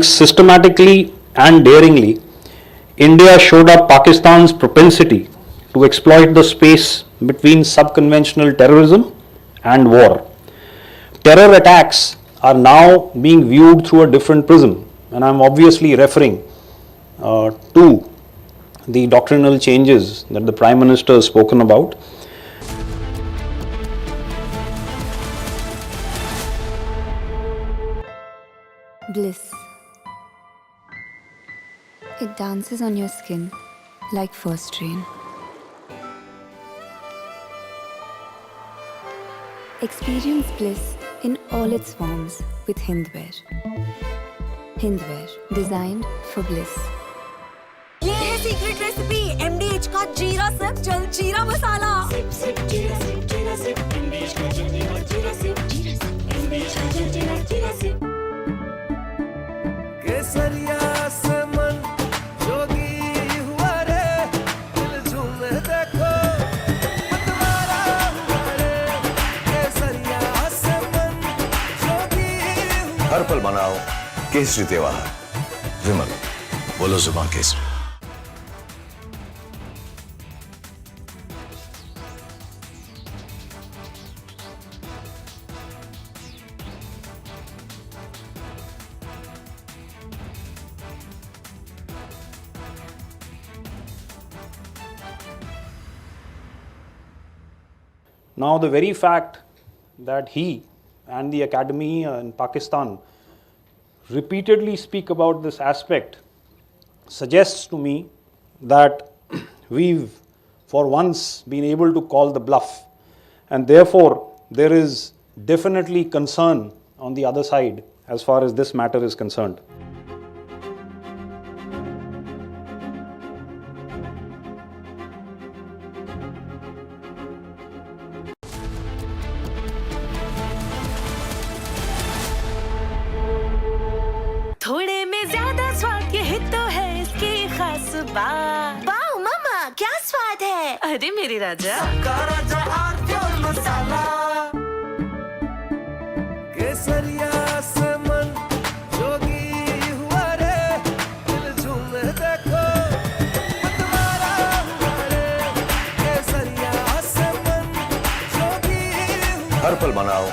Systematically and daringly, India showed up Pakistan's propensity to exploit the space between subconventional terrorism and war. Terror attacks are now being viewed through a different prism, and I'm obviously referring to the doctrinal changes that the Prime Minister has spoken about. Bliss. It dances on your skin like first rain. Experience bliss in all its forms with Hindwear. Hindwear, designed for bliss. ये है secret recipe MDH का जीरा SIP जल जीरा मसाला SIP SIP जीरा SIP MDH का जल जीरा सिप MDH का जल जीरा सिप केसरिया से मन जोगी हुआ रे दिल झूमे देखो मतवारा हुआ रे केसरिया से मन जोगी हर पल मनाओ केसरी त्योहार विमल बोलो जुबान Kesari. Now, the very fact that he and the academy in Pakistan repeatedly speak about this aspect suggests to me that we've for once been able to call the bluff, and therefore there is definitely concern on the other side as far as this matter is concerned. थोड़े में ज्यादा स्वाद यही तो है इसकी खास बात वाओ मामा क्या स्वाद है अरे मेरे राजा राजा और मसाला केसरिया से मन जोगी हुआ रे दिल झूमे देखो मतवारा हुआ रे केसरिया से मन जोगी हर पल मनाओ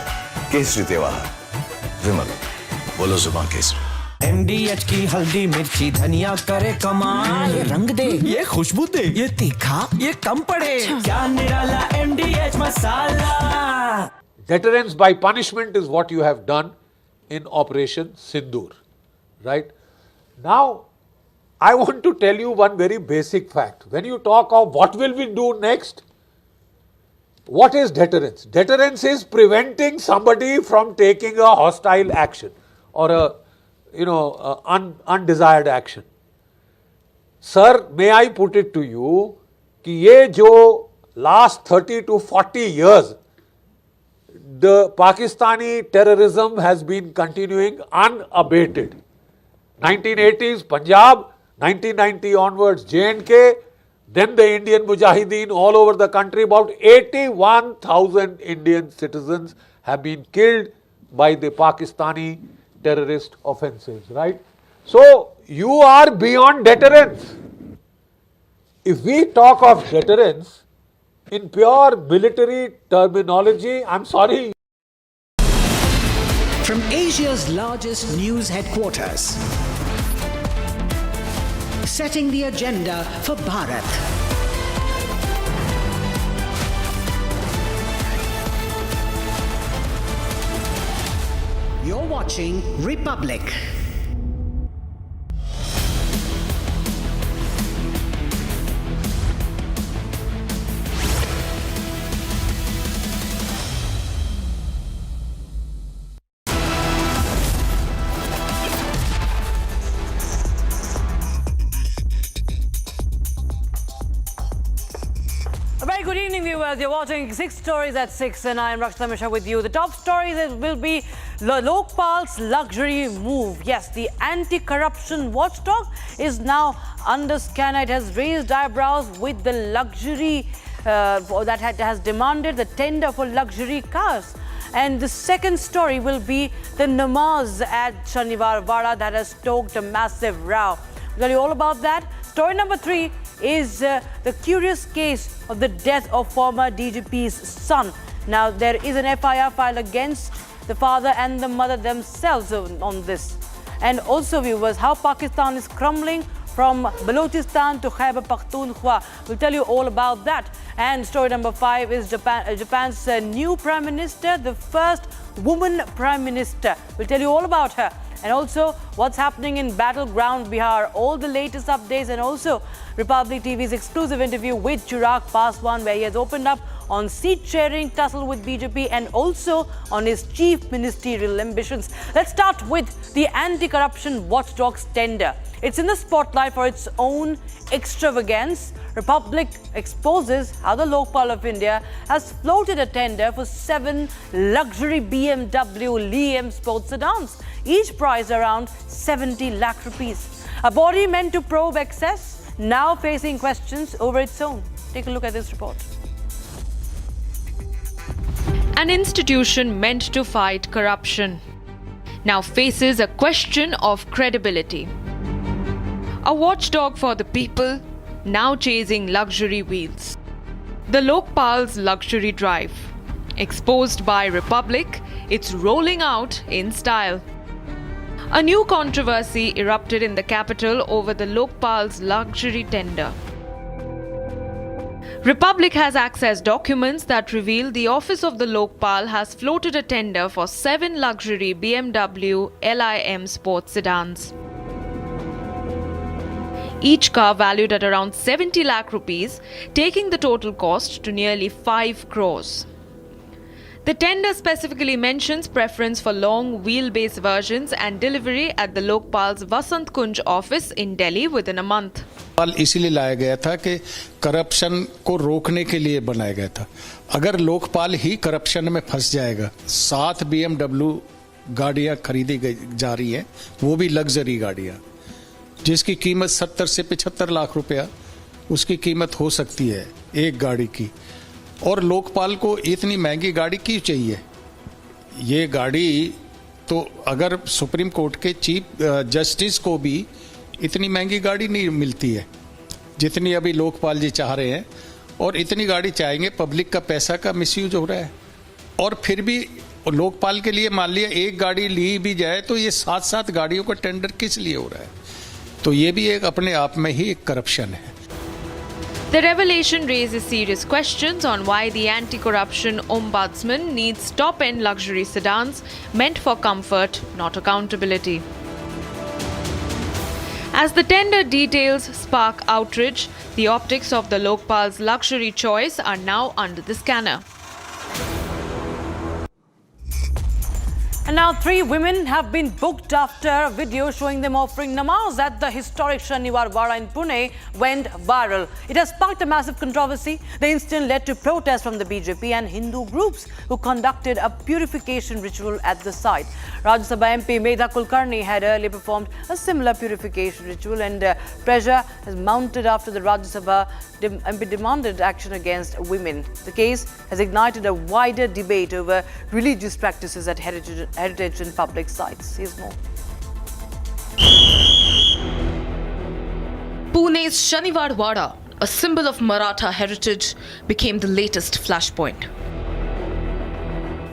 केसरी त्योहार विमल बोलो जुबान केसरी. MDH की हल्दी मिर्ची धनिया करे कमाल. ये रंग दे, ये खुशबू दे, ये तीखा, ये कम पड़े. क्या निराला MDH masala. Deterrence by punishment is what you have done in Operation Sindoor, right? Now, I want to tell you one very basic fact. When you talk of what will we do next, what is deterrence? Deterrence is preventing somebody from taking a hostile action or a undesired action. Sir, may I put it to you कि ये जो last 30 to 40 years the Pakistani terrorism has been continuing unabated. 1980s Punjab, 1990 onwards J&K, then the Indian Mujahideen all over the country. About 81,000 Indian citizens have been killed by the Pakistani terrorist offensives, right? So, you are beyond deterrence. If we talk of deterrence in pure military terminology, I'm sorry. From Asia's largest news headquarters, setting the agenda for Bharat. You're watching Republic. A very good evening, viewers. You're watching 6 Stories at 6 and I am Rakshita Mishra with you. The top stories will be Lokpal's luxury move. Yes, the anti-corruption watchdog is now under scan. It has raised eyebrows with the luxury that has demanded the tender for luxury cars. And the second story will be the namaz at Shaniwar Wada that has stoked a massive row. We'll tell you all about that. Story number 3 is the curious case of the death of former DGP's son. Now, there is an FIR filed against the father and the mother themselves on this. And also, viewers, how Pakistan is crumbling from Balochistan to Khyber Pakhtunkhwa. We'll tell you all about that. And story number 5 is Japan's new Prime Minister, the first woman Prime Minister. We'll tell you all about her. And also what's happening in battleground Bihar, all the latest updates, and also Republic TV's exclusive interview with Chirag Paswan, where he has opened up on seat-sharing tussle with BJP and also on his chief ministerial ambitions. Let's start with the anti-corruption watchdog's tender. It's in the spotlight for its own extravagance. Republic exposes how the Lokpal of India has floated a tender for 7 luxury BMW Liam sports sedans, each priced around 70 lakh rupees. A body meant to probe excess, now facing questions over its own. Take a look at this report. An institution meant to fight corruption now faces a question of credibility. A watchdog for the people, now chasing luxury wheels. The Lokpal's luxury drive. Exposed by Republic, it's rolling out in style. A new controversy erupted in the capital over the Lokpal's luxury tender. Republic has accessed documents that reveal the office of the Lokpal has floated a tender for 7 luxury BMW LIM sports sedans. Each car valued at around 70 lakh rupees, taking the total cost to nearly 5 crores. The tender specifically mentions preference for long wheelbase versions and delivery at the Lokpal's Vasant Kunj office in Delhi within a month. इसीलिए लाया गया था कि corruption को रोकने के लिए बनाया गया था. अगर लोकपाल ही करप्शन में फंस जाएगा, 7 BMW गाड़ियां खरीदी जा रही हैं, वो भी लग्जरी गाड़ियां, जिसकी कीमत 70 से 75 लाख रुपया उसकी कीमत हो सकती है एक गाड़ी की. और लोकपाल को इतनी महंगी गाड़ी क्यों चाहिए? ये गाड़ी तो अगर सुप्रीम कोर्ट के चीफ जस्टिस को भी इतनी महंगी गाड़ी नहीं मिलती है जितनी अभी लोकपाल जी चाह रहे हैं, और इतनी गाड़ी चाहेंगे. पब्लिक का पैसा का मिसयूज हो रहा है. और फिर भी लोकपाल के लिए मान लिया एक गाड़ी ली भी जाए तो ये 7-7 गाड़ियों का टेंडर किस लिए हो रहा है? तो ये भी एक अपने आप में ही एक करप्शन है. The revelation raises serious questions on why the anti-corruption ombudsman needs top-end luxury sedans meant for comfort, not accountability. As the tender details spark outrage, the optics of the Lokpal's luxury choice are now under the scanner. And now 3 women have been booked after a video showing them offering namaz at the historic Shaniwar Wada in Pune went viral. It has sparked a massive controversy. The incident led to protests from the BJP and Hindu groups who conducted a purification ritual at the site. Rajya Sabha MP Medha Kulkarni had earlier performed a similar purification ritual, and pressure has mounted after the Rajya Sabha MP demanded action against women. The case has ignited a wider debate over religious practices at heritage and public sites. Here's more. Pune's Shaniwar Wada, a symbol of Maratha heritage, became the latest flashpoint.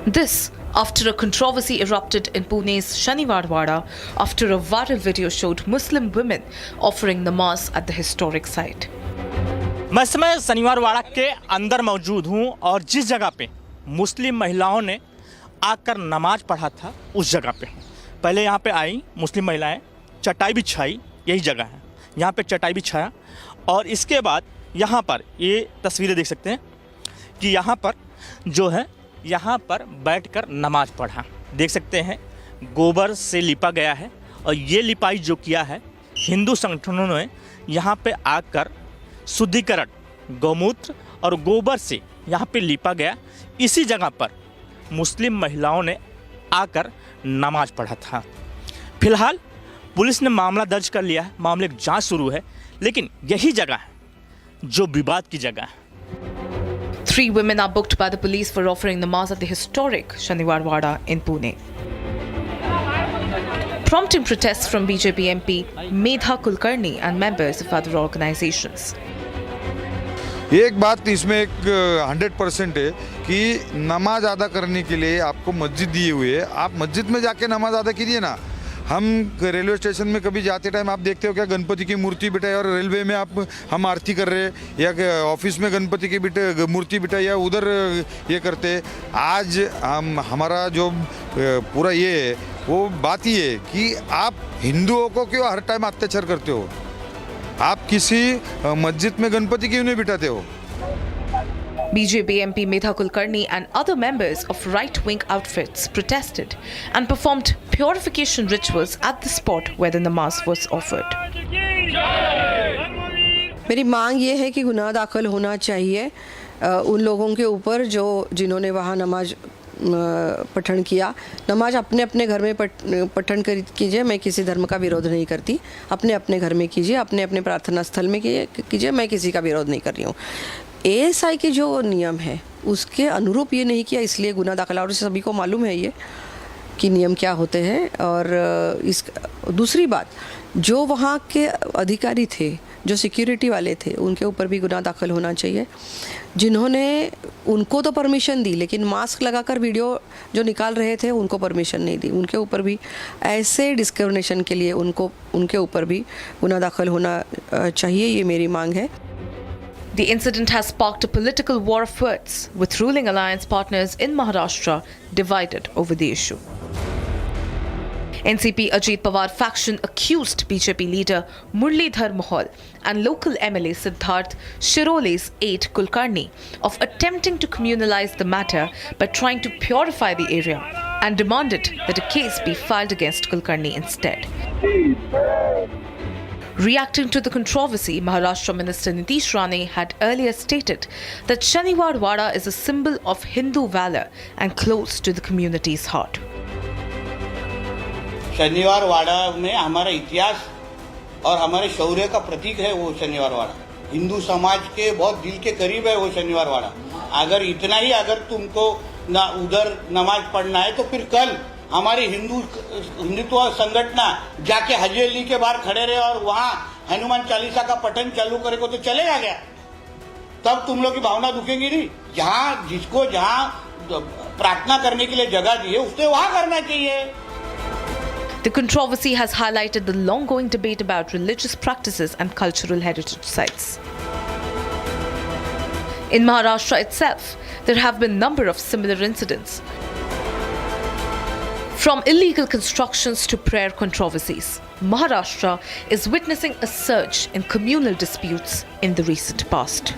This after a controversy erupted in Pune's Shaniwar Wada after a viral video showed Muslim women offering namaz at the historic site. मैं इस समय शनिवार वाड़ा के अंदर मौजूद हूं और जिस जगह पे मुस्लिम महिलाओं ने आकर नमाज पढ़ा था उस जगह पे पहले यहाँ पे आई मुस्लिम महिलाएं, चटाई बिछाई, यही जगह है, यहाँ पे चटाई बिछाया और इसके बाद यहाँ पर ये तस्वीरें देख सकते हैं कि यहाँ पर जो है यहाँ पर बैठकर नमाज पढ़ा. देख सकते हैं गोबर से लिपा गया है और ये लिपाई जो किया है हिंदू संगठनों ने यहाँ पे आकर शुद्धिकरण गौमूत्र और गोबर से यहाँ पे लिपा गया. इसी जगह पर मुस्लिम महिलाओं ने आकर नमाज पढ़ा था. फिलहाल पुलिस ने मामला दर्ज कर लिया है, मामले की जांच शुरू है, लेकिन यही जगह है जो विवाद की जगह है. 3 women are booked by the police for offering namaz at the historic Shaniwar Wada in Pune, prompting protests from BJP MP Medha Kulkarni and members of other organizations. एक बात इसमें एक 100% है कि नमाज अदा करने के लिए आपको मस्जिद दिए हुए है, आप मस्जिद में जाके नमाज अदा कीजिए ना। हम रेलवे स्टेशन में कभी जाते टाइम आप देखते हो क्या गणपति की मूर्ति बिठाई और रेलवे में हम आरती कर रहे हैं या ऑफिस में गणपति की मूर्ति बिठाई या उधर ये करते। आज हमारा जो पूरा ये है वो बात ही है कि आप हिंदुओं को क्यों हर टाइम अत्याचार करते हो, आप किसी मस्जिद में गणपति क्यों नहीं बिठाते हो। BJP MP Medha Kulkarni and other members of right-wing outfits protested and performed purification rituals at the spot where the namaz was offered. मेरी मांग ये है कि गुनाह दाखिल होना चाहिए उन लोगों के ऊपर जिन्होंने वहाँ नमाज पठन किया। नमाज अपने अपने घर में पठन कीजिए, मैं किसी धर्म का विरोध नहीं करती, अपने अपने घर में कीजिए, अपने अपने प्रार्थना स्थल में कीजिए, मैं किसी का विरोध नहीं कर रही हूँ। ASI के जो नियम है उसके अनुरूप ये नहीं किया, इसलिए गुनाह दाखिल, और सभी को मालूम है ये कि नियम क्या होते हैं। और इस दूसरी बात, जो वहाँ के अधिकारी थे, जो सिक्योरिटी वाले थे, उनके ऊपर भी गुनाह दाखिल होना चाहिए। जिन्होंने उनको तो परमिशन दी लेकिन मास्क लगाकर वीडियो जो निकाल रहे थे उनको परमिशन नहीं दी, उनके ऊपर भी ऐसे डिस्क्रिमिनेशन के लिए उनके ऊपर भी गुनाह दाखिल होना चाहिए, ये मेरी मांग है। The incident has sparked a political war of words, with ruling alliance partners in Maharashtra divided over the issue. NCP Ajit Pawar faction accused BJP leader Murlidhar Mohal and local MLA Siddharth Shirole's aide Kulkarni of attempting to communalize the matter by trying to purify the area, and demanded that a case be filed against Kulkarni instead. Reacting to the controversy, Maharashtra Minister Nitish Rane had earlier stated that Shaniwar Wada is a symbol of Hindu valor and close to the community's heart. शनिवार वाड़ा में हमारा इतिहास और हमारे शौर्य का प्रतीक है वो शनिवार वाड़ा। हिंदू समाज के बहुत दिल के करीब है वो शनिवार वाड़ा। अगर इतना ही अगर तुमको ना उधर नमाज पढ़ना है तो फिर कल हमारी हिंदुत्व संगठन जाके हवेली के बाहर खड़े रहे और वहाँ हनुमान चालीसा का पठन चालू करेगा तो चलेगा क्या? तब तुम लोग की भावना दुखेगी नहीं। जहाँ जिसको जहाँ प्रार्थना करने के लिए जगह दी है उसने वहाँ करना चाहिए। The controversy has highlighted the long-going debate about religious practices and cultural heritage sites. In Maharashtra itself, there have been a number of similar incidents, from illegal constructions to prayer controversies. Maharashtra is witnessing a surge in communal disputes in the recent past.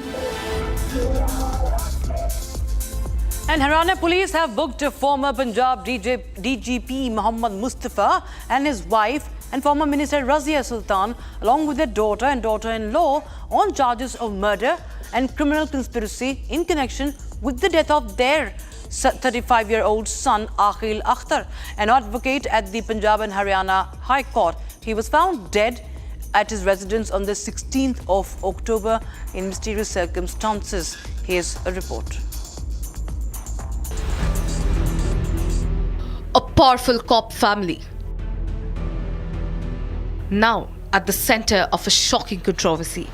And Haryana police have booked former Punjab DGP Mohammad Mustafa and his wife and former Minister Razia Sultan along with their daughter and daughter-in-law on charges of murder and criminal conspiracy in connection with the death of their 35-year-old son Akhil Akhtar, an advocate at the Punjab and Haryana High Court. He was found dead at his residence on the 16th of October in mysterious circumstances. Here's a report. A powerful cop family, now at the center of a shocking controversy.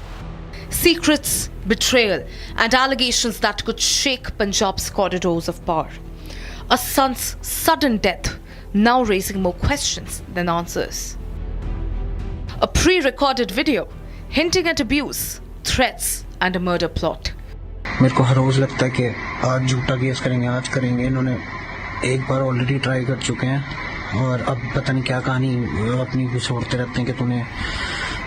Secrets, betrayal, and allegations that could shake Punjab's corridors of power. A son's sudden death now raising more questions than answers. A pre-recorded video hinting at abuse, threats, and a murder plot. मेरे को हर रोज लगता है कि आज झूठा case करेंगे, आज करेंगे। इन्होंने एक बार ऑलरेडी ट्राई कर चुके हैं और अब पता नहीं क्या कहानी अपनी भी छोड़ते रहते हैं कि तूने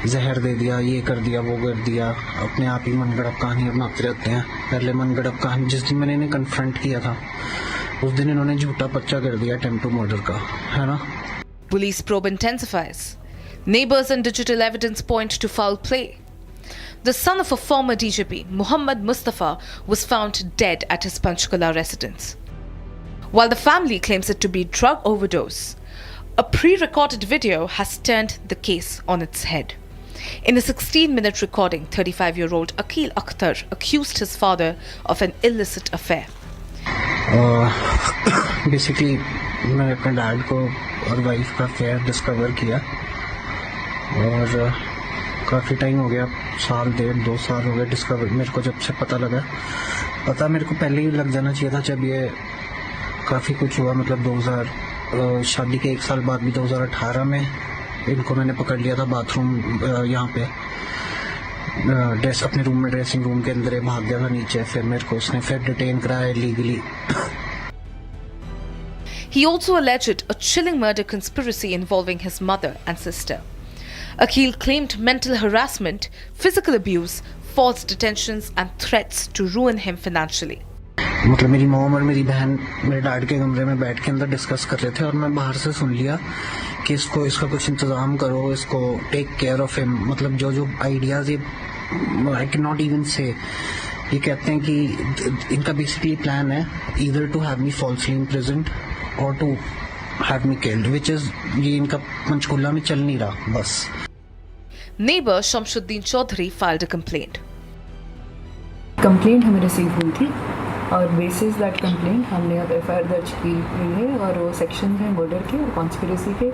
जहर दे दिया, ये कर दिया, वो कर दिया। अपने आप ही मनगढ़ंत कहानी बनाते रहते हैं। पहले मनगढ़ंत कहानी जिस दिन मैंने इन्हें कन्फ्रंट किया था उस दिन इन्होंने झूठा पर्चा कर दिया अटेम्प्ट टू मर्डर का, है ना। Police probe intensifies. Neighbors and digital evidence point to foul play. The son of a former DGP, Mohammad Mustafa, was found dead at his Panchkula residence. While the family claims it to be drug overdose, a pre-recorded video has turned the case on its head. In a 16-minute recording, 35-year-old Akil Akhtar accused his father of an illicit affair. Basically मैंने अपने dad को और wife का affair discover किया और काफ़ी time हो गया, साल 1.5-2 साल हो गए डिस्कवर मेरे को जब से पता लगा। पता मेरे को पहले ही लग जाना चाहिए था जब ये काफ़ी कुछ हुआ, मतलब 2000 शादी के 1 साल बाद भी 2018 में इनको मैंने पकड़ लिया था बाथरूम यहाँ पे अपने रूम में, ड्रेसिंग रूम के अंदर भाग गया था नीचे, फिर मेरे को उसने फिर डिटेन कराया illegally. He also alleged a chilling murder conspiracy involving his mother and sister. Akil claimed mental harassment, physical abuse, false detentions and threats to ruin him financially. मतलब मेरी मॉम और मेरी बहन मेरे डैड के कमरे में बैठ के अंदर डिस्कस कर रहे थे और मैं बाहर से सुन लिया कि इसका कुछ इंतजाम करो, इसको टेक केयर ऑफ हिम। मतलब जो आइडियाज ये आई कैन नॉट इवन से, ये कहते हैं कि इनका बेसिकली प्लान है either to have me falsely imprisoned और to have me killed, which is ये इनका पंचकुला में चल नहीं रहा बस। Neighbor Shamsuddin Chaudhary filed a complaint. Complaint हमें रिसीव हुई थी और बेसिस दैट कंप्लेंट हमने अब एफआईआर दर्ज की हुई है और वो सेक्शन हैं मर्डर के और कॉन्स्पिरेसी के,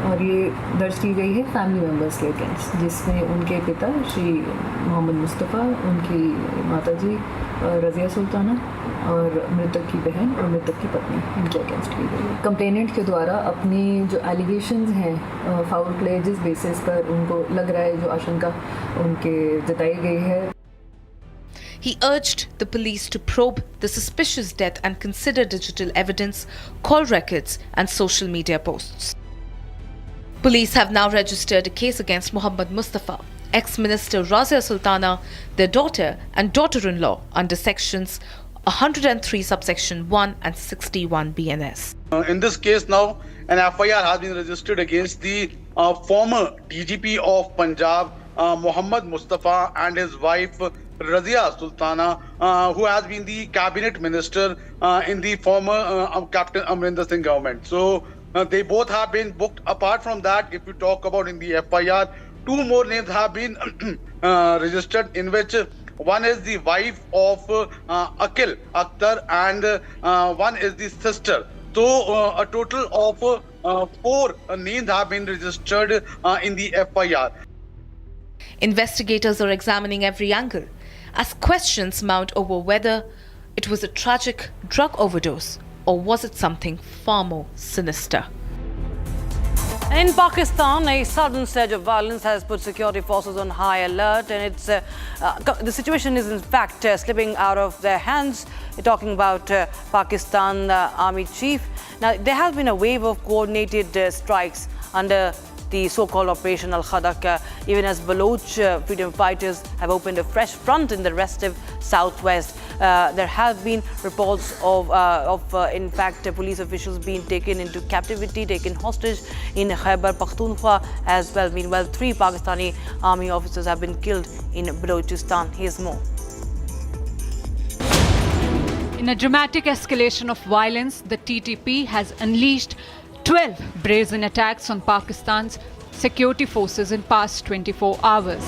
और ये दर्ज की गई है फैमिली मेम्बर्स के अगेंस्ट, जिसमें उनके पिता श्री मोहम्मद मुस्तफ़ा, उनकी माताजी रज़िया सुल्ताना और मृतक की बहन और मृतक की पत्नी, इनके अगेंस्ट की गई है। कंप्लेनेंट के द्वारा अपनी जो एलिगेशंस हैं फाउल प्ले जिस बेसिस पर उनको लग रहा है, जो आशंका उनके जताई गई है। He urged the police to probe the suspicious death and consider digital evidence, call records and social media posts. Police have now registered a case against Mohammad Mustafa, ex-minister Razia Sultana, their daughter and daughter-in-law under sections 103 subsection 1 and 61 BNS. In this case now, an FIR has been registered against the former DGP of Punjab, Mohammad Mustafa, and his wife Razia Sultana, who has been the cabinet minister in the former Captain Amrinder Singh government. So they both have been booked. Apart from that, if you talk about in the FIR, 2 more names have been registered, in which one is the wife of Akil Akhtar and one is the sister. So a total of 4 names have been registered in the FIR. Investigators are examining every angle as questions mount over whether it was a tragic drug overdose or was it something far more sinister. In Pakistan, a sudden surge of violence has put security forces on high alert, and the situation is in fact slipping out of their hands. We're talking about Pakistan Army Chief. Now, there has been a wave of coordinated strikes under the so-called Operation Al-Khadak, even as Baloch freedom fighters have opened a fresh front in the restive southwest. There have been reports of in fact, police officials being taken into captivity, taken hostage in Khyber Pakhtunkhwa as well. Meanwhile, 3 Pakistani army officers have been killed in Balochistan. Here's more. In a dramatic escalation of violence, the TTP has unleashed 12 brazen attacks on Pakistan's security forces in past 24 hours.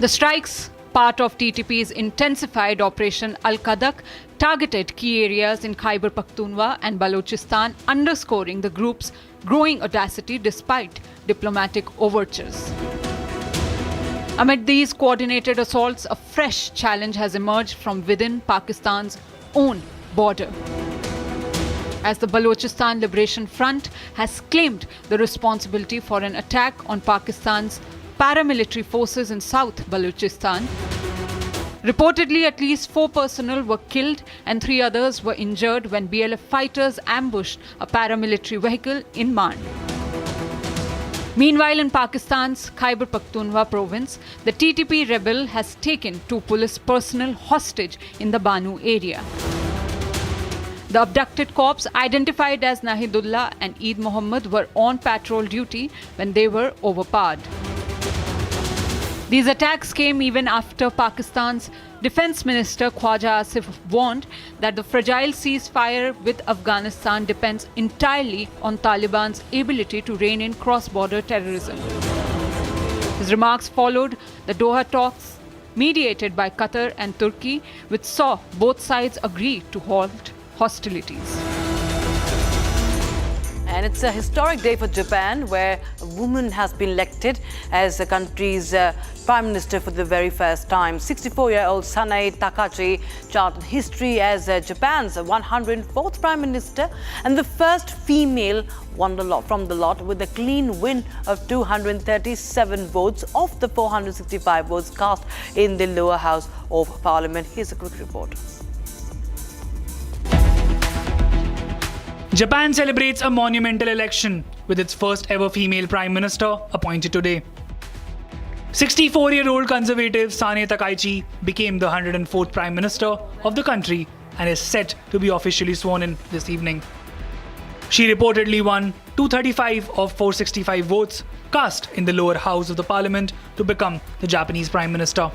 The strikes, part of TTP's intensified Operation Al-Khadak, targeted key areas in Khyber Pakhtunkhwa and Balochistan, underscoring the group's growing audacity despite diplomatic overtures. Amid these coordinated assaults, a fresh challenge has emerged from within Pakistan's own border, as the Balochistan Liberation Front has claimed the responsibility for an attack on Pakistan's paramilitary forces in South Balochistan. Reportedly, at least 4 personnel were killed and 3 others were injured when BLF fighters ambushed a paramilitary vehicle in Marn. Meanwhile, in Pakistan's Khyber Pakhtunkhwa province, the TTP rebel has taken 2 police personnel hostage in the Banu area. The abducted corpse, identified as Nahidullah and Eid Muhammad, were on patrol duty when they were overpowered. These attacks came even after Pakistan's Defence Minister Khwaja Asif warned that the fragile ceasefire with Afghanistan depends entirely on Taliban's ability to rein in cross-border terrorism. His remarks followed the Doha talks mediated by Qatar and Turkey, which saw both sides agree to halt hostilities. And it's a historic day for Japan, where a woman has been elected as the country's Prime Minister for the very first time. 64-year-old Sanae Takachi charted history as Japan's 104th Prime Minister and the first female won the lot from the lot with a clean win of 237 votes of the 465 votes cast in the lower house of Parliament. Here's a quick report. Japan celebrates a monumental election with its first ever female Prime Minister appointed today. 64-year-old conservative Sanae Takaichi became the 104th Prime Minister of the country and is set to be officially sworn in this evening. She reportedly won 235 of 465 votes cast in the lower house of the parliament to become the Japanese Prime Minister.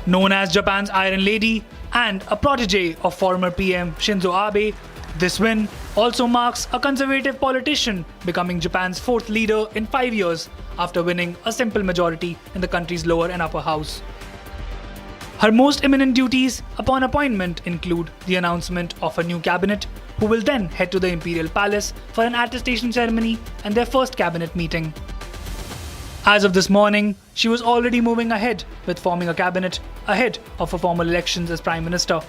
Known as Japan's Iron Lady and a protege of former PM Shinzo Abe, this win also marks a conservative politician becoming Japan's fourth leader in 5 years after winning a simple majority in the country's lower and upper house. Her most imminent duties upon appointment include the announcement of a new cabinet, who will then head to the Imperial Palace for an attestation ceremony and their first cabinet meeting. As of this morning, she was already moving ahead with forming a cabinet ahead of her formal elections as Prime Minister.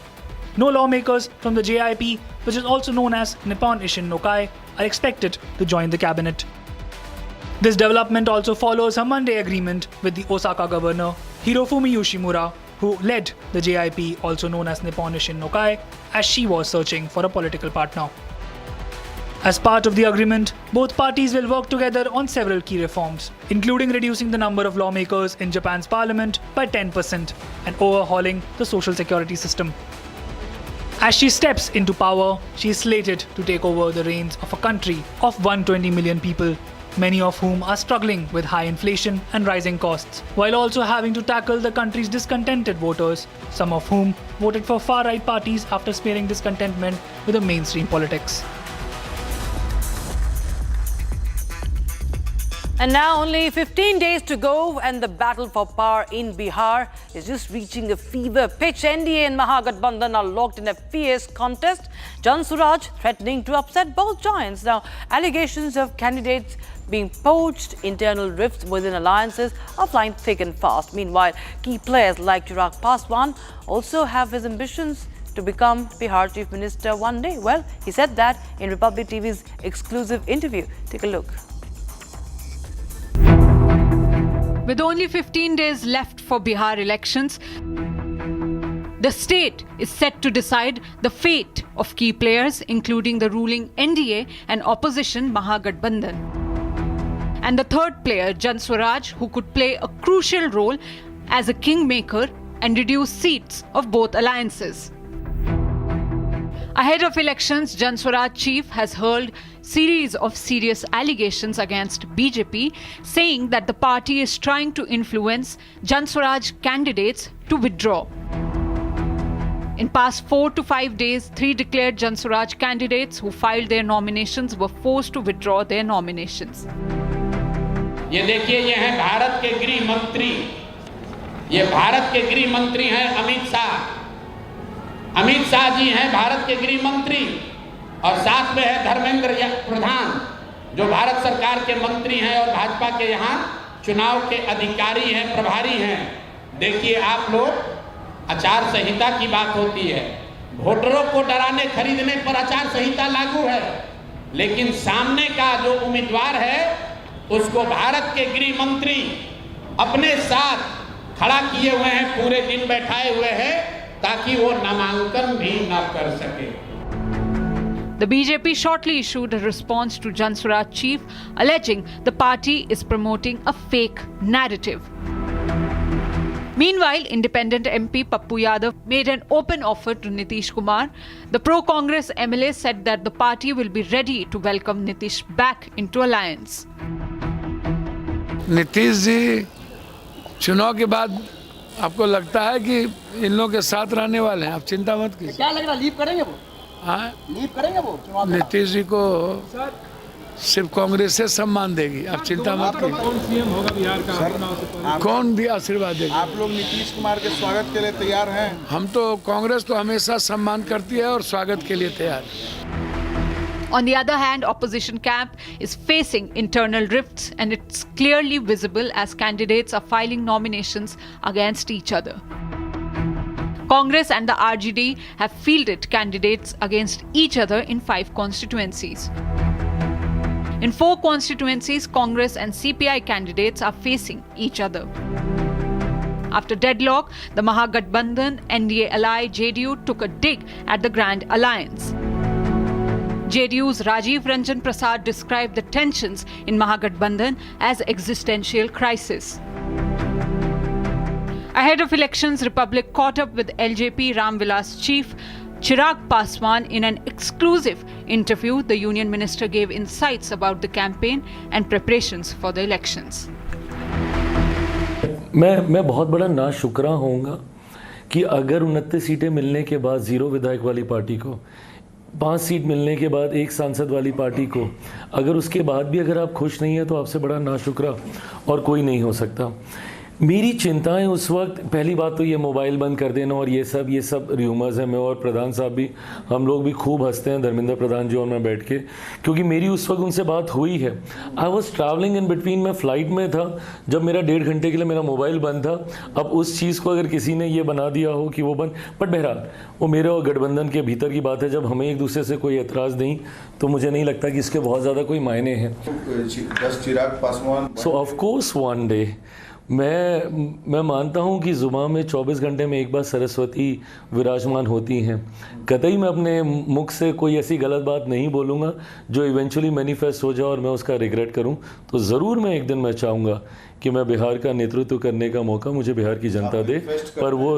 No lawmakers from the JIP, which is also known as Nippon Ishin no Kai, are expected to join the cabinet. This development also follows her Monday agreement with the Osaka governor Hirofumi Yoshimura, who led the JIP, also known as Nippon Ishin no Kai, as she was searching for a political partner. As part of the agreement, both parties will work together on several key reforms, including reducing the number of lawmakers in Japan's parliament by 10% and overhauling the social security system. As she steps into power, she is slated to take over the reins of a country of 120 million people, many of whom are struggling with high inflation and rising costs, while also having to tackle the country's discontented voters, some of whom voted for far-right parties after smearing discontentment with the mainstream politics. And now only 15 days to go, and the battle for power in Bihar is just reaching a fever pitch. NDA and Mahagathbandhan are locked in a fierce contest. Jan Suraj threatening to upset both giants. Now, allegations of candidates being poached, internal rifts within alliances are flying thick and fast. Meanwhile, key players like Chirag Paswan also have his ambitions to become Bihar Chief Minister one day. Well, he said that in Republic TV's exclusive interview. Take a look. With only 15 days left for Bihar elections, the state is set to decide the fate of key players, including the ruling NDA and opposition Mahagathbandhan. And the third player, Jan Swaraj, who could play a crucial role as a kingmaker and reduce seats of both alliances. Ahead of elections, Jan Swaraj chief has hurled series of serious allegations against BJP, saying that the party is trying to influence Jan Swaraj candidates to withdraw. In past 4 to 5 days, 3 declared Jan Swaraj candidates who filed their nominations were forced to withdraw their nominations. ये देखिए, ये हैं भारत के गृह मंत्री, ये भारत के गृह मंत्री हैं अमित शाह। अमित शाह जी हैं भारत के गृह मंत्री, और साथ में है धर्मेंद्र प्रधान, जो भारत सरकार के मंत्री हैं और भाजपा के यहाँ चुनाव के अधिकारी हैं, प्रभारी हैं। देखिए आप लोग, आचार संहिता की बात होती है, वोटरों को डराने खरीदने पर आचार संहिता लागू है, लेकिन सामने का जो उम्मीदवार है उसको भारत के गृह मंत्री अपने साथ खड़ा किए हुए हैं, पूरे दिन बैठाए हुए हैं, ताकि वो नामांकन भी न कर सके। The BJP shortly issued a response to Jan Swaraj chief, alleging the party is promoting a fake narrative. Meanwhile, independent MP Pappu Yadav made an open offer to Nitish Kumar. The pro-Congress MLA said that the party will be ready to welcome Nitish back into alliance. Nitish ji चुनाव के बाद आपको लगता है कि इन लोगों के साथ रहने वाले हैं? आप चिंता मत कीजिए। क्या लग रहा है, लीव करेंगे वो? हाँ, लीव करेंगे वो? नीतीश जी को सिर्फ कांग्रेस से सम्मान देगी, आप चिंता मत कीजिए। कौन सीएम होगा बिहार का? कौन भी आशीर्वाद देगा? आप लोग नीतीश कुमार के स्वागत के लिए तैयार हैं? हम तो कांग्रेस तो हमेशा सम्मान करती है और स्वागत के लिए तैयार। On the other hand, opposition camp is facing internal rifts, and it's clearly visible as candidates are filing nominations against each other. Congress and the RJD have fielded candidates against each other in 5 constituencies. In 4 constituencies, Congress and CPI candidates are facing each other. After deadlock, the Mahagathbandhan NDA ally JDU took a dig at the Grand Alliance. JDU's Rajiv Ranjan Prasad described the tensions in Mahagathbandhan as existential crisis. Ahead of elections, Republic caught up with LJP Ramvilas chief Chirag Paswan in an exclusive interview. The union minister gave insights about the campaign and preparations for the elections. मैं बहुत बड़ा नाशुक्रा होऊंगा कि अगर 29 सीटें मिलने के बाद 0 विधायक वाली पार्टी को, 5 सीट मिलने के बाद 1 सांसद वाली पार्टी को, अगर उसके बाद भी अगर आप खुश नहीं हैं तो आपसे बड़ा नाशुक्रा और कोई नहीं हो सकता। मेरी चिंताएं उस वक्त, पहली बात तो ये मोबाइल बंद कर देना और ये सब र्यूमर्स हैं। मैं और प्रधान साहब भी, हम लोग भी खूब हंसते हैं, धर्मेंद्र प्रधान जी और मैं बैठ के, क्योंकि मेरी उस वक्त उनसे बात हुई है। I was travelling in between, मैं फ़्लाइट में था जब मेरा 1.5 घंटे के लिए मेरा मोबाइल बंद था। अब उस चीज़ को अगर किसी ने ये बना दिया हो कि वो बंद, बट बहरहाल वो मेरे और गठबंधन के भीतर की बात है। जब हमें एक दूसरे से कोई एतराज़ नहीं तो मुझे नहीं लगता कि इसके बहुत ज़्यादा कोई मायने हैं। Chirag Paswan, so of course one day मैं मानता हूं कि ज़ुबान में 24 घंटे में एक बार सरस्वती विराजमान होती हैं। कतई मैं अपने मुख से कोई ऐसी गलत बात नहीं बोलूँगा जो इवेंचुअली मैनिफेस्ट हो जाए और मैं उसका रिग्रेट करूं। तो ज़रूर मैं एक दिन मैं चाहूँगा कि मैं बिहार का नेतृत्व करने का मौका मुझे बिहार की जनता दे। पर वो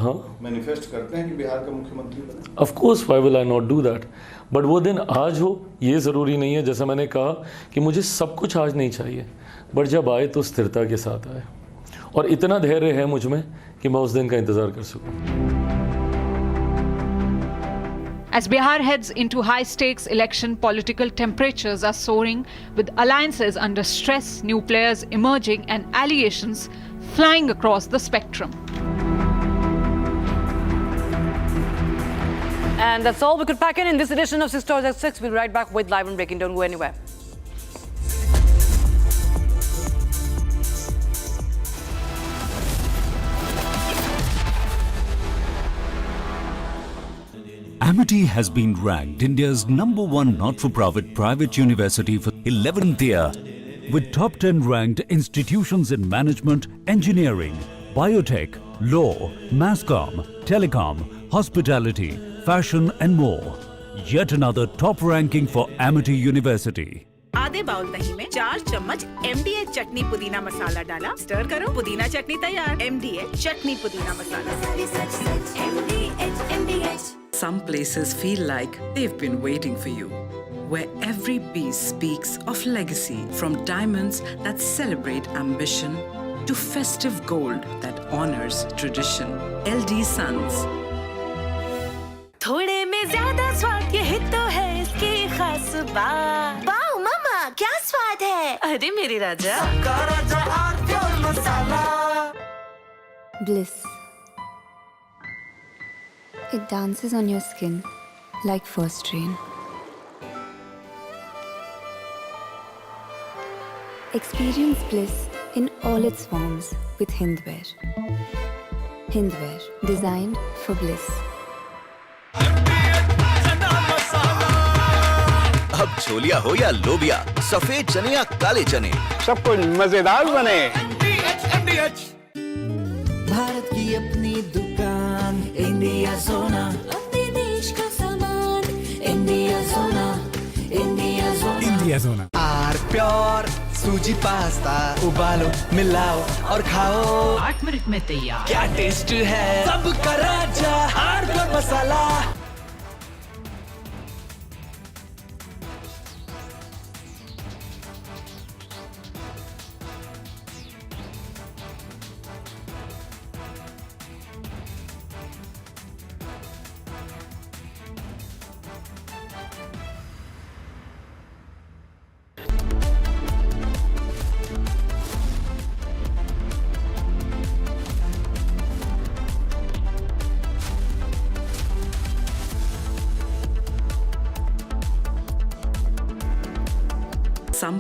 हाँ मैनिफेस्ट करते हैं कि बिहार का मुख्यमंत्री बने। Of course, why will I not do that, but वो दिन आज हो ये ज़रूरी नहीं है। जैसा मैंने कहा कि मुझे सब कुछ आज नहीं चाहिए, बट जब आए तो स्थिरता के साथ आए, और इतना धैर्य है मुझ में कि मैं उस दिन का इंतज़ार कर सकूं। As Bihar heads into high-stakes election, political temperatures are soaring, with alliances under stress, new players emerging, and allegations flying across the spectrum. And that's all we could pack in this edition of 6 Stories at 6. We'll be right back with Live and Breaking. Don't go anywhere. Amity has been ranked India's #1 not-for-profit private university for 11th year, with top 10 ranked institutions in management, engineering, biotech, law, mass-comm, telecom, hospitality, fashion and more. Yet another top ranking for Amity University. आधे bowl दही में 4 चम्मच MDH चटनी पुदीना मसाला डाला, stir करो, पुदीना चटनी तैयार। MDH चटनी पुदीना मसाला। Some places feel like they've been waiting for you, where every piece speaks of legacy, from diamonds that celebrate ambition to festive gold that honors tradition. LD Sons. थोड़े में ज्यादा स्वाद, यही तो है इसकी खास बात। वाओ मामा, क्या स्वाद है। अरे मेरे राजा, Bliss. It dances on your skin like first rain. Experience bliss in all its forms with Hindware. Hindware, designed for bliss. अब छोलिया हो या लोबिया, सफेद चने या काले चने, सब कुछ मजेदार बने। भारत की अपनी दुकान, इंडिया सोना, अपने देश का सामान, इंडिया सोना, इंडिया सोना, इंडिया सोना। आर प्योर सूजी पास्ता, उबालो, मिलाओ और खाओ, 8 मिनट में तैयार। क्या टेस्ट है, सबका राजा, are pure masala.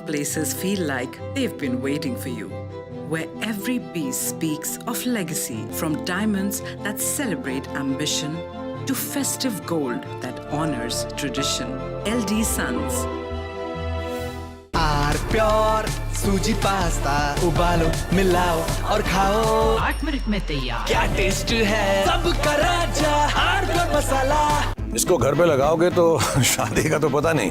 places feel like they've been waiting for you. Where every piece speaks of legacy, from diamonds that celebrate ambition to festive gold that honors tradition. LD Sons. R pure सूजी pasta उबालो मिलाओ और खाओ 8 minute में तैयार। क्या taste है सबका राजा आर प्योर मसाला। इसको घर पे लगाओगे तो शादी का तो पता नहीं,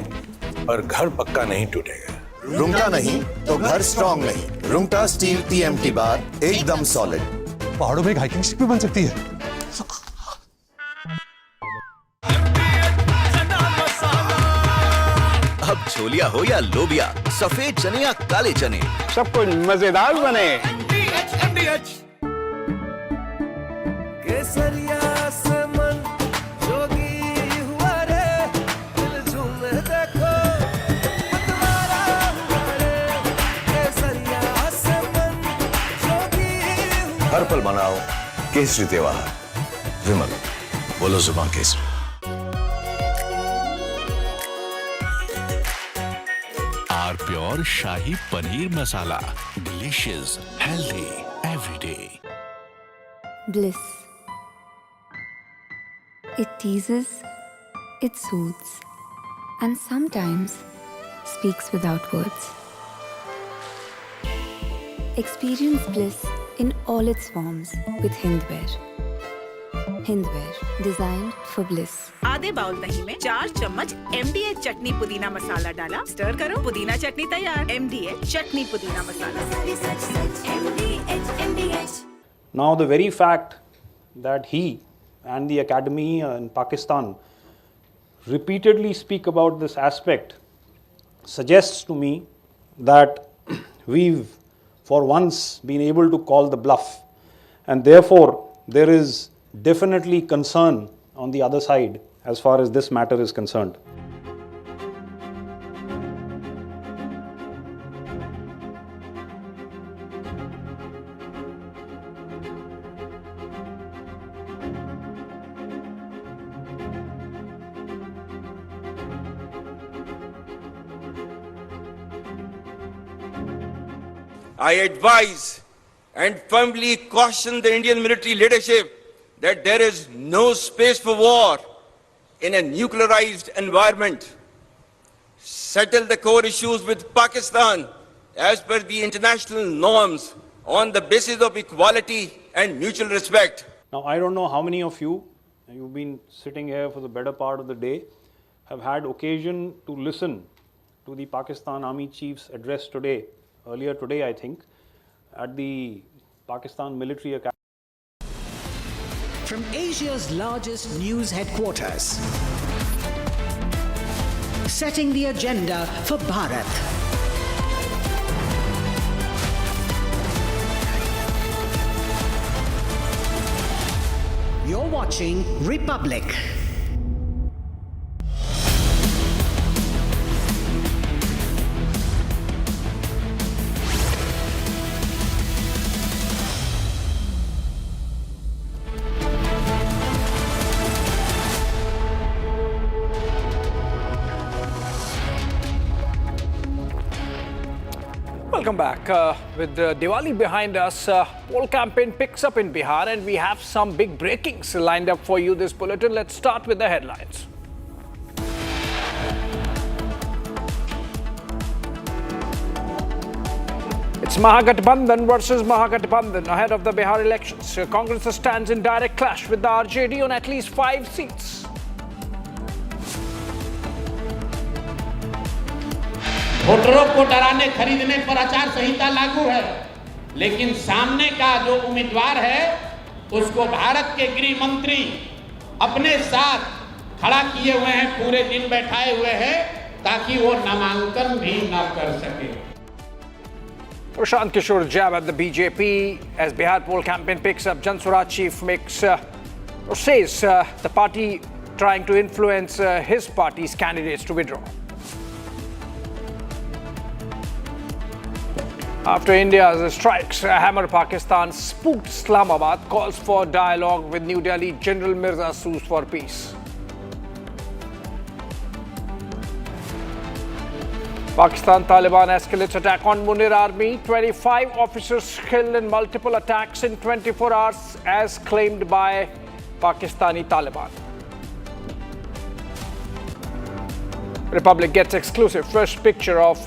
पर घर पक्का नहीं टूटेगा। रुंगटा नहीं तो घर स्ट्रॉन्ग नहीं। रुंगटा स्टील TMT बार एकदम सॉलिड। पहाड़ों में एक हाइकिंग शिप भी बन सकती है। अब छोलिया हो या लोबिया, सफेद चने या काले चने, सब कुछ मजेदार बने। केसरिया से मन जोगी हुआ रे, दिल झूमे देखो मतवारा हुआ रे। केसरिया से मन जोगी हुआ। हर पल मनाओ केसरी त्योहार। विमल, बोलो जुबान केसरी। आर प्योर शाही पनीर मसाला, delicious, healthy everyday. Bliss. It teases, it soothes, and sometimes speaks without words. Experience bliss in all its forms with Hindware. Hindware, designed for bliss. आधे बाउल दही में 4 चम्मच MDA चटनी पुदीना मसाला डाला, स्टर करो, पुदीना चटनी तैयार। MDA चटनी पुदीना मसाला। Now the very fact that he and the academy in Pakistan repeatedly speak about this aspect suggests to me that we've for once been able to call the bluff, and therefore there is definitely concern on the other side as far as this matter is concerned. I advise and firmly caution the Indian military leadership that there is no space for war in a nuclearized environment. Settle the core issues with Pakistan as per the international norms on the basis of equality and mutual respect. Now, I don't know how many of you, and you've been sitting here for the better part of the day, have had occasion to listen to the Pakistan Army Chief's address today, earlier today I think, at the Pakistan Military Academy. From Asia's largest news headquarters, setting the agenda for Bharat. You're watching Republic. Welcome back. With Diwali behind us, poll campaign picks up in Bihar, and we have some big breakings lined up for you this bulletin. Let's start with the headlines. It's Mahagathbandhan versus Mahagathbandhan ahead of the Bihar elections. Congress stands in direct clash with the RJD on at least 5 seats. वोटरों को डराने खरीदने पर आचार संहिता लागू है, लेकिन सामने का जो उम्मीदवार है उसको भारत के गृह मंत्री अपने साथ खड़ा किए हुए हैं, पूरे दिन बैठाए हुए हैं ताकि वो नामांकन भी न कर सके। Prashant Kishore jab at the BJP as Bihar poll campaign picks up. Jan Swaraj chief says the party trying to influence his party's candidates to withdraw. After India's strikes, Hammer Pakistan spooked Islamabad, calls for dialogue with New Delhi. General Mirza sues for peace. Pakistan-Taliban escalates attack on Munir Army. 25 officers killed in multiple attacks in 24 hours as claimed by Pakistani Taliban. Republic gets exclusive first picture of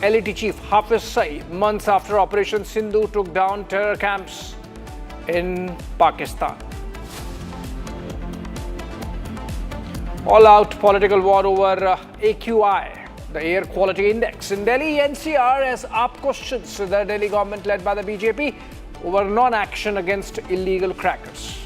LET chief Hafiz Saeed months after Operation Sindhu took down terror camps in Pakistan. All-out political war over AQI, the air quality index. In Delhi, NCR has asked questions to the Delhi government led by the BJP over non-action against illegal crackers.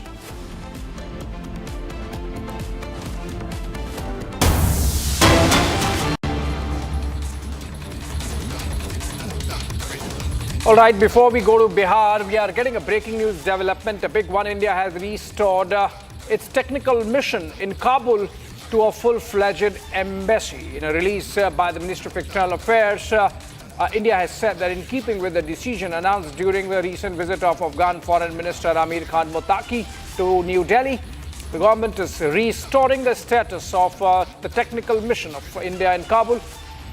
All right, before we go to Bihar, we are getting a breaking news development. A big one. India has restored its technical mission in Kabul to a full-fledged embassy. In a release by the Ministry of External Affairs, India has said that in keeping with the decision announced during the recent visit of Afghan Foreign Minister Amir Khan Muttaqi to New Delhi, the government is restoring the status of the technical mission of India in Kabul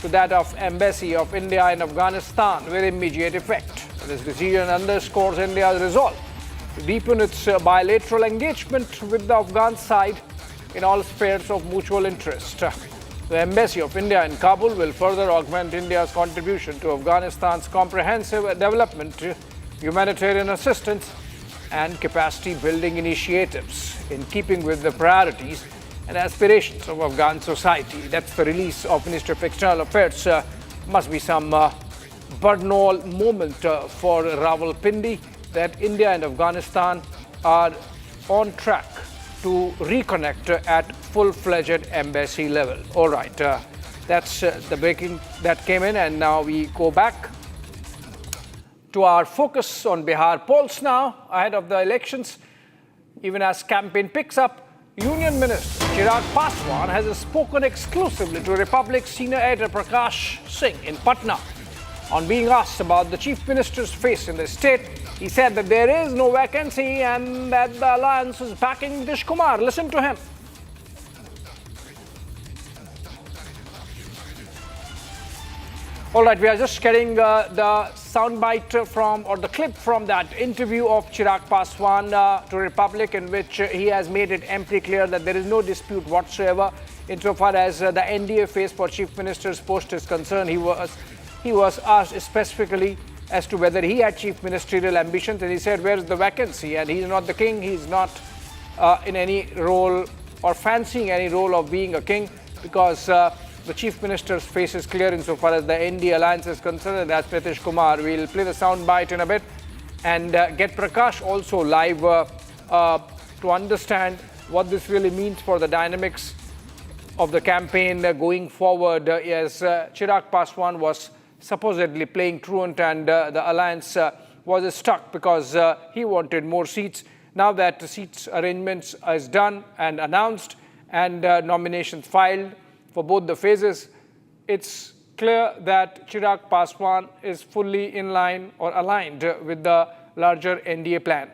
to that of Embassy of India in Afghanistan with immediate effect. This decision underscores India's resolve to deepen its bilateral engagement with the Afghan side in all spheres of mutual interest. The Embassy of India in Kabul will further augment India's contribution to Afghanistan's comprehensive development, humanitarian assistance and capacity building initiatives in keeping with the priorities and aspirations of Afghan society. That's the release of Ministry of External Affairs. Must be some Burnall moment for Rawalpindi that India and Afghanistan are on track to reconnect at full-fledged embassy level. All right, that's the breaking that came in, and now we go back to our focus on Bihar polls now ahead of the elections. Even as campaign picks up, Union Minister Chirag Paswan has spoken exclusively to Republic's senior editor Prakash Singh in Patna. On being asked about the Chief Minister's face in the state, he said that there is no vacancy and that the alliance is backing Nitish Kumar. Listen to him. All right, we are just getting the soundbite from, or the clip from that interview of Chirag Paswan to Republic, in which he has made it amply clear that there is no dispute whatsoever insofar as the NDA face for Chief Minister's post is concerned. He was asked specifically as to whether he had chief ministerial ambitions, and he said, where is the vacancy? And he's not the king, he's not in any role or fancying any role of being a king, because the Chief Minister's face is clear insofar as the ND alliance is concerned, and that's Nitish Kumar. We'll play the sound bite in a bit and get Prakash also live to understand what this really means for the dynamics of the campaign going forward, as Chirag Paswan was supposedly playing truant and the alliance was stuck because he wanted more seats. Now that the seats arrangements is done and announced and nominations filed for both the phases, it's clear that Chirag Paswan is fully in line or aligned with the larger NDA plan.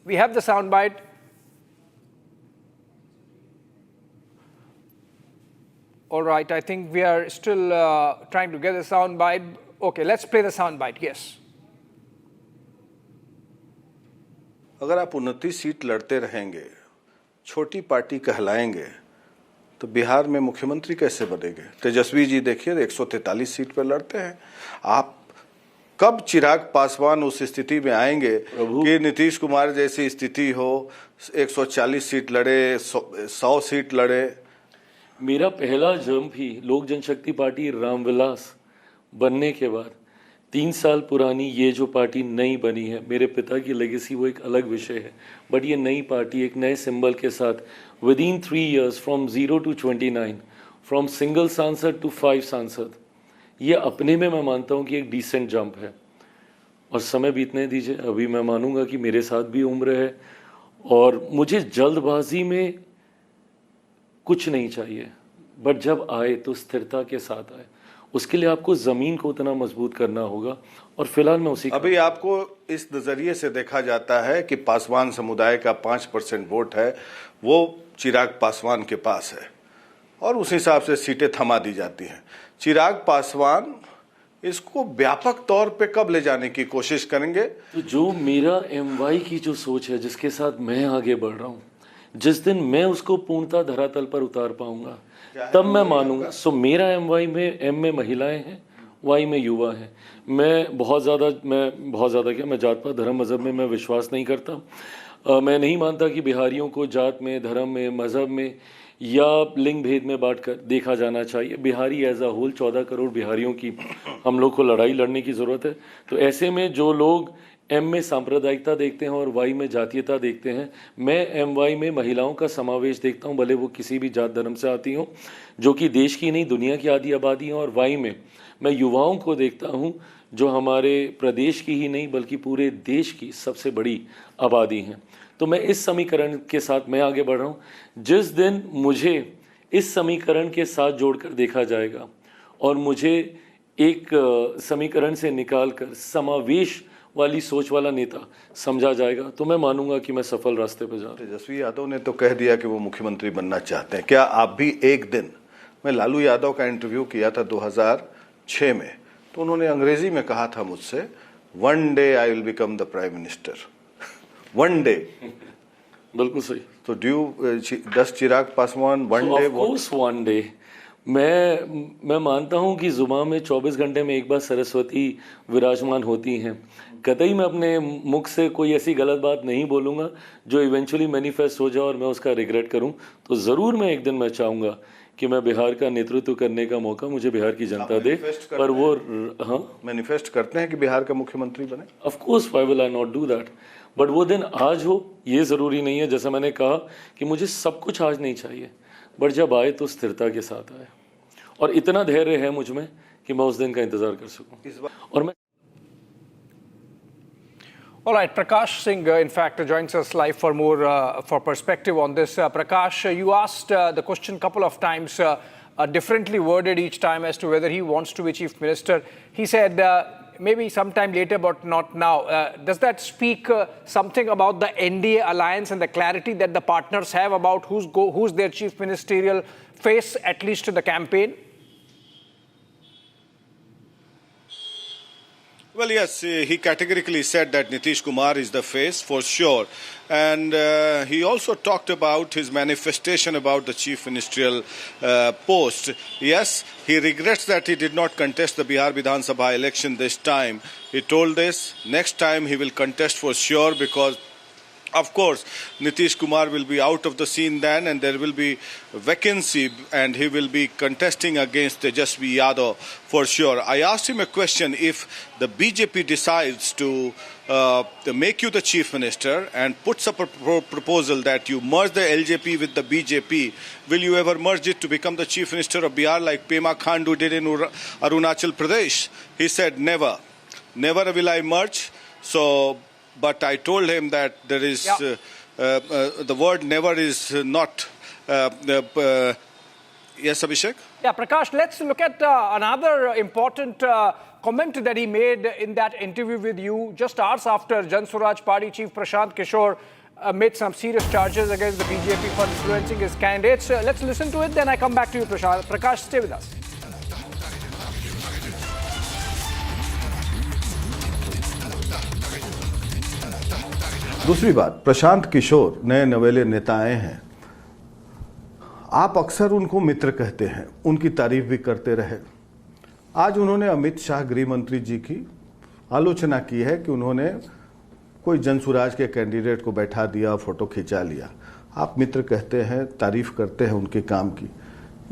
We have the soundbite. All right, I think we are still trying to get the soundbite. Okay, let's play the soundbite. Yes. अगर आप 29 seat लड़ते रहेंगे, छोटी party कहलाएंगे, तो बिहार में मुख्यमंत्री कैसे बनेंगे? तेजस्वी जी देखिए 143 सीट पर लड़ते हैं। आप कब चिराग पासवान उस स्थिति में आएंगे कि नीतीश कुमार जैसी स्थिति हो, 140 सीट लड़े, 100 सीट लड़े? मेरा पहला जंप ही लोक जनशक्ति पार्टी रामविलास बनने के बाद 3 साल पुरानी ये जो पार्टी नई बनी है, मेरे पिता की लेगेसी वो एक अलग विषय है, बट ये नई पार्टी एक नए सिंबल के साथ with in 3 years from 0 to 29, from single सांसद टू 5 सांसद, ये अपने में मैं मानता हूँ कि एक डिसेंट जंप है। और समय बीतने दीजिए, अभी मैं मानूंगा कि मेरे साथ भी उम्र है और मुझे जल्दबाजी में कुछ नहीं चाहिए, बट जब आए तो स्थिरता के साथ आए। उसके लिए आपको जमीन को उतना मजबूत करना होगा और फिलहाल मैं उसी अभी आपको इस नजरिए से देखा जाता है कि पासवान समुदाय का 5% वोट है, वो चिराग पासवान के पास है और उस हिसाब से सीटें थमा दी जाती हैं। चिराग पासवान इसको व्यापक तौर पे कब ले जाने की कोशिश करेंगे? तो जो मेरा MY की जो सोच है, जिसके साथ मैं आगे बढ़ रहा हूँ, जिस दिन मैं उसको पूर्णतः धरातल पर उतार पाऊंगा तब मैं मानूंगा। सो मेरा MY में, M में महिलाएं हैं, Y में युवा हैं। मैं बहुत ज़्यादा क्या, मैं जात पात धर्म मज़हब में मैं विश्वास नहीं करता। मैं नहीं मानता कि बिहारियों को जात में, धर्म में, मज़हब में या लिंग भेद में बांट कर देखा जाना चाहिए। Bihari as a whole, 14 crore बिहारियों की हम लोग को लड़ाई लड़ने की ज़रूरत है। तो ऐसे में जो लोग M में सांप्रदायिकता देखते हैं और Y में जातीयता देखते हैं, मैं MY में महिलाओं का समावेश देखता हूं, भले वो किसी भी जात धर्म से आती हों, जो कि देश की नहीं दुनिया की आधी आबादी हैं। और Y में मैं युवाओं को देखता हूं, जो हमारे प्रदेश की ही नहीं बल्कि पूरे देश की सबसे बड़ी आबादी हैं। तो मैं इस समीकरण के साथ मैं आगे बढ़ रहा हूँ। जिस दिन मुझे इस समीकरण के साथ जोड़कर देखा जाएगा और मुझे एक समीकरण से निकालकर समावेश वाली सोच वाला नेता समझा जाएगा, तो मैं मानूंगा कि मैं सफल रास्ते पर जा रहा हूं। तेजस्वी यादव ने तो कह दिया कि वो मुख्यमंत्री बनना चाहते हैं। क्या आप भी एक दिन, मैं लालू यादव का इंटरव्यू किया था 2006 में, तो उन्होंने अंग्रेजी में कहा था मुझसे, one day I will become the prime minister, one day. बिल्कुल सही। तो does Chirag Paswan one day? One day. मैं मानता हूं कि जुबान में 24 घंटे में एक बार सरस्वती विराजमान होती हैं। कतई मैं अपने मुख से कोई ऐसी गलत बात नहीं बोलूँगा जो इवेंचुअली मैनिफेस्ट हो जाए और मैं उसका रिग्रेट करूं। तो ज़रूर मैं एक दिन मैं चाहूँगा कि मैं बिहार का नेतृत्व करने का मौका मुझे बिहार की जनता दे। पर वो हाँ, मैनिफेस्ट करते हैं कि बिहार का मुख्यमंत्री बने? Of course, why will I not do that. But वो दिन आज हो ये ज़रूरी नहीं है। जैसा मैंने कहा कि मुझे सब कुछ आज नहीं चाहिए, बट जब आए तो स्थिरता के साथ आए, और इतना धैर्य है मुझ में कि मैं उस दिन का इंतजार कर सकूं। और मैं All right, Prakash Singh, in fact, joins us live for more for perspective on this. Prakash, you asked the question couple of times, differently worded each time as to whether he wants to be chief minister. He said maybe sometime later, but not now. Does that speak something about the NDA alliance and the clarity that the partners have about who's their chief ministerial face, at least to the campaign? Well, yes, he categorically said that Nitish Kumar is the face for sure. And he also talked about his manifestation about the chief ministerial post. Yes, he regrets that he did not contest the Bihar Vidhan Sabha election this time. He told this, next time he will contest for sure, because of course, Nitish Kumar will be out of the scene then, and there will be vacancy, and he will be contesting against Tejasvi Yadav for sure. I asked him a question: if the BJP decides to make you the chief minister and puts up a proposal that you merge the LJP with the BJP, will you ever merge it to become the chief minister of Bihar like Pema Khandu did in Arunachal Pradesh? He said, never. Never will I merge. But I told him that there is the word never is not. Yes, Abhishek? Yeah, Prakash, let's look at another important comment that he made in that interview with you just hours after Jan Swaraj Party Chief Prashant Kishore made some serious charges against the BJP for influencing his candidates. Let's listen to it, then I come back to you, Prashant. Prakash, stay with us. दूसरी बात, प्रशांत किशोर नए नवेले नेता आए हैं, आप अक्सर उनको मित्र कहते हैं, उनकी तारीफ भी करते रहे। आज उन्होंने अमित शाह गृह मंत्री जी की आलोचना की है कि उन्होंने कोई जनसुराज के कैंडिडेट को बैठा दिया, फोटो खिंचा लिया। आप मित्र कहते हैं, तारीफ करते हैं उनके काम की।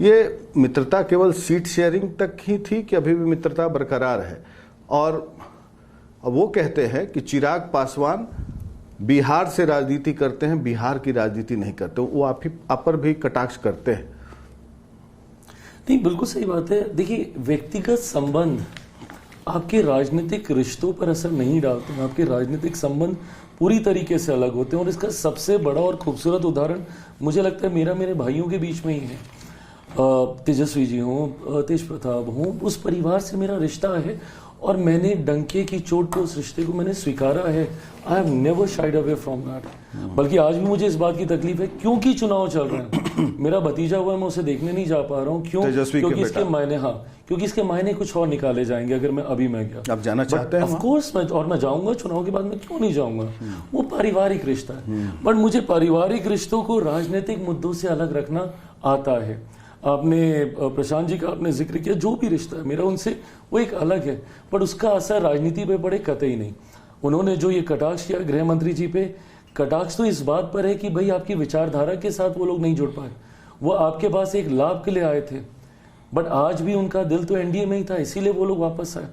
ये मित्रता केवल सीट शेयरिंग तक ही थी कि अभी भी मित्रता बरकरार है? और वो कहते हैं कि चिराग पासवान बिहार से राजनीति करते हैं, बिहार की राजनीति नहीं करते। वो आप पर भी कटाक्ष करते हैं। नहीं, बिल्कुल सही बात है। देखिए, व्यक्तिगत संबंध आपके राजनीतिक रिश्तों पर असर नहीं डालते हैं। आपके राजनीतिक संबंध पूरी तरीके से अलग होते हैं, और इसका सबसे बड़ा और खूबसूरत उदाहरण मुझे लगता है मेरे भाइयों के बीच में ही है। तेजस्वी जी हों, तेज प्रताप हों, उस परिवार से मेरा रिश्ता है, और मैंने डंके की चोट पे उस रिश्ते को मैंने स्वीकारा है। I have never shied away from that. बल्कि आज भी मुझे इस बात की तकलीफ है क्योंकि चुनाव चल रहे हैं। मेरा भतीजा हुआ है, मैं उसे देखने नहीं जा पा रहा हूँ। क्यों? क्योंकि इसके मायने, हाँ, क्योंकि इसके मायने कुछ और निकाले जाएंगे अगर मैं अभी मैं गया। आप जाना चाहते हैं? ऑफ कोर्स मैं जाऊंगा चुनाव के बाद, मैं क्यों नहीं जाऊंगा। वो पारिवारिक रिश्ता है, बट मुझे पारिवारिक रिश्तों को राजनीतिक मुद्दों से अलग रखना आता है। आपने प्रशांत जी का आपने जिक्र किया, जो भी रिश्ता है मेरा उनसे वो एक अलग है, पर उसका असर राजनीति पे पड़े कतई नहीं। उन्होंने जो ये कटाक्ष किया गृह मंत्री जी पे, कटाक्ष तो इस बात पर है कि भाई आपकी विचारधारा के साथ वो लोग नहीं जुड़ पाए, वो आपके पास एक लाभ के लिए आए थे, बट आज भी उनका दिल तो एनडीए में ही था, इसीलिए वो लोग वापस आए।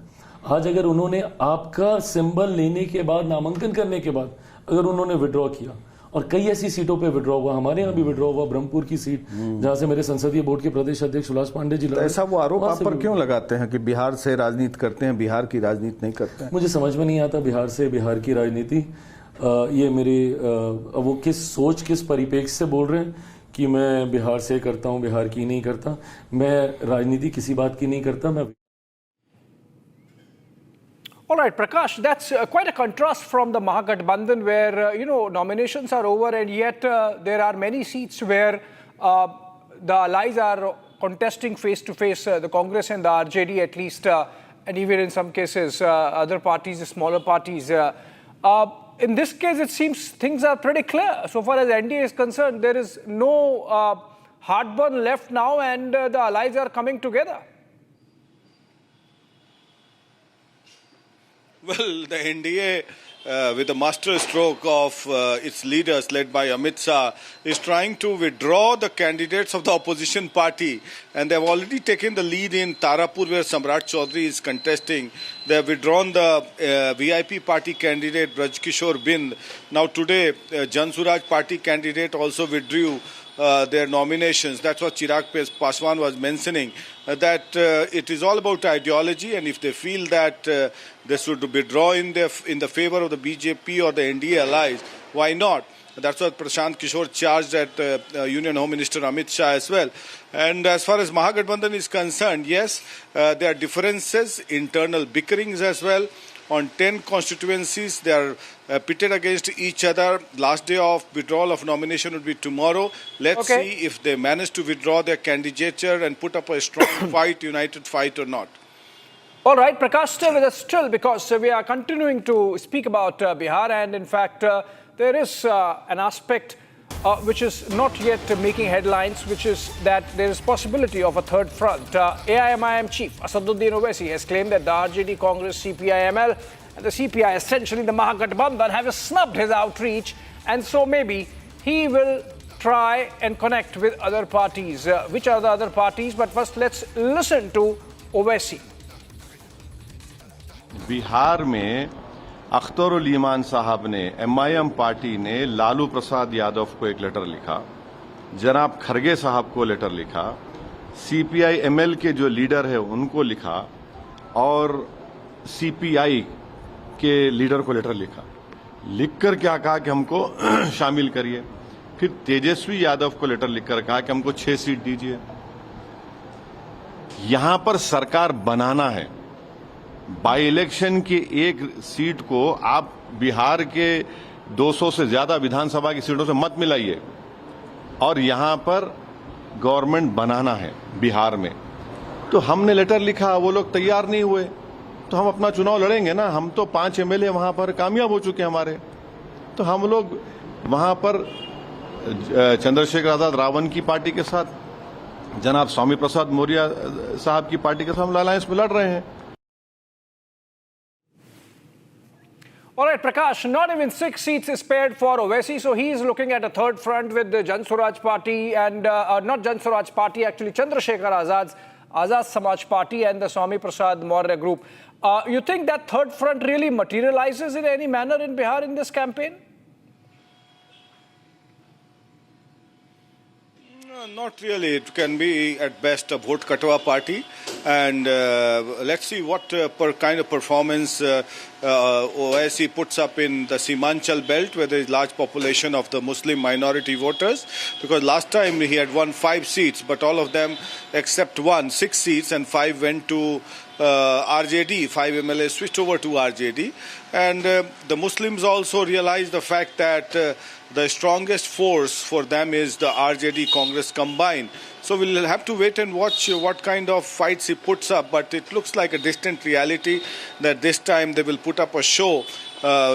आज अगर उन्होंने आपका सिंबल लेने के बाद, नामांकन करने के बाद अगर उन्होंने विड्रॉ किया, और कई ऐसी सीटों पे विड्रॉ हुआ, हमारे यहाँ भी विड्रॉ हुआ, ब्रह्मपुर की सीट जहाँ से मेरे संसदीय बोर्ड के प्रदेश अध्यक्ष सुलास पांडे जी लड़े। ऐसा वो आरोप आप पर क्यों लगाते हैं कि बिहार से राजनीति करते हैं, बिहार की राजनीति नहीं करते हैं? मुझे समझ में नहीं आता बिहार से बिहार की राजनीति। ये मेरे वो किस सोच, किस परिप्रेक्ष्य से बोल रहे हैं कि मैं बिहार से करता हूँ, बिहार की नहीं करता। मैं राजनीति किसी बात की नहीं करता। मैं All right, Prakash, that's quite a contrast from the Mahagathbandhan where, nominations are over and yet there are many seats where the allies are contesting face-to-face, the Congress and the RJD at least, and even in some cases other parties, the smaller parties. In this case, it seems things are pretty clear. So far as NDA is concerned, there is no heartburn left now and the allies are coming together. Well, the NDA, with the master stroke of its leaders led by Amit Shah, is trying to withdraw the candidates of the opposition party. And they have already taken the lead in Tarapur, where Samrat Chaudhary is contesting. They have withdrawn the VIP party candidate Braj Kishore Bind. Now today, Jan Suraj party candidate also withdrew their nominations. That's what Chirag Paswan was mentioning, that it is all about ideology, and if they feel that they should withdraw in the favor of the BJP or the NDA allies, why not? That's what Prashant Kishore charged at Union Home Minister Amit Shah as well. And as far as Mahagathbandhan is concerned, yes, there are differences, internal bickerings as well. On 10 constituencies, they are pitted against each other. Last day of withdrawal of nomination would be tomorrow. Let's see if they manage to withdraw their candidature and put up a strong fight, united fight or not. All right, Prakash, stay with us still because we are continuing to speak about Bihar, and in fact, there is an aspect which is not yet making headlines, which is that there is possibility of a third front. AIMIM chief Asaduddin Owaisi has claimed that the RJD, Congress, CPI-ML and the CPI, essentially the Mahagathbandhan, have snubbed his outreach, and so maybe he will try and connect with other parties. Which are the other parties? But first, let's listen to Owaisi. Bihar में अख्तरुल ईमान साहब ने, MIM party ने लालू प्रसाद यादव को एक letter लिखा, जनाब खरगे साहब को लेटर लिखा, CPI-ML के जो लीडर है उनको लिखा, और CPI के लीडर को लेटर लिखा। लिखकर क्या कहा कि हमको शामिल करिए। फिर तेजस्वी यादव को लेटर लिखकर कहा कि हमको 6 सीट दीजिए। यहां पर सरकार बनाना है। बाई इलेक्शन की एक सीट को आप बिहार के 200 से ज्यादा विधानसभा की सीटों से मत मिलाइए, और यहां पर गवर्नमेंट बनाना है बिहार में। तो हमने लेटर लिखा, वो लोग तैयार नहीं हुए, तो हम अपना चुनाव लड़ेंगे ना। हम तो 5 MLA वहां पर कामयाब हो चुके हमारे, तो हम लोग वहां पर चंद्रशेखर आजाद रावण की पार्टी के साथ, जनाब स्वामी प्रसाद मौर्य साहब की पार्टी के साथ हम अलायंस में लड़ रहे हैं। All right, Prakash, not even 6 seats is spared for Owaisi, so he is looking at a third front with the Jan Suraj party and, not Jan Suraj party, actually Chandrasekhar Azad Samaj party and the Swami Prasad Maurya group. You think that third front really materializes in any manner in Bihar in this campaign? Not really. It can be at best a vote katwa party, and let's see what kind of performance Owaisi puts up in the Simanchal belt, where there is large population of the Muslim minority voters. Because last time he had won 5 seats, but all of them except one, 6 seats, and 5 went to RJD, 5 MLAs switched over to RJD. And the Muslims also realized the fact that the strongest force for them is the RJD Congress combined. So we'll have to wait and watch what kind of fights he puts up. But it looks like a distant reality that this time they will put up a show.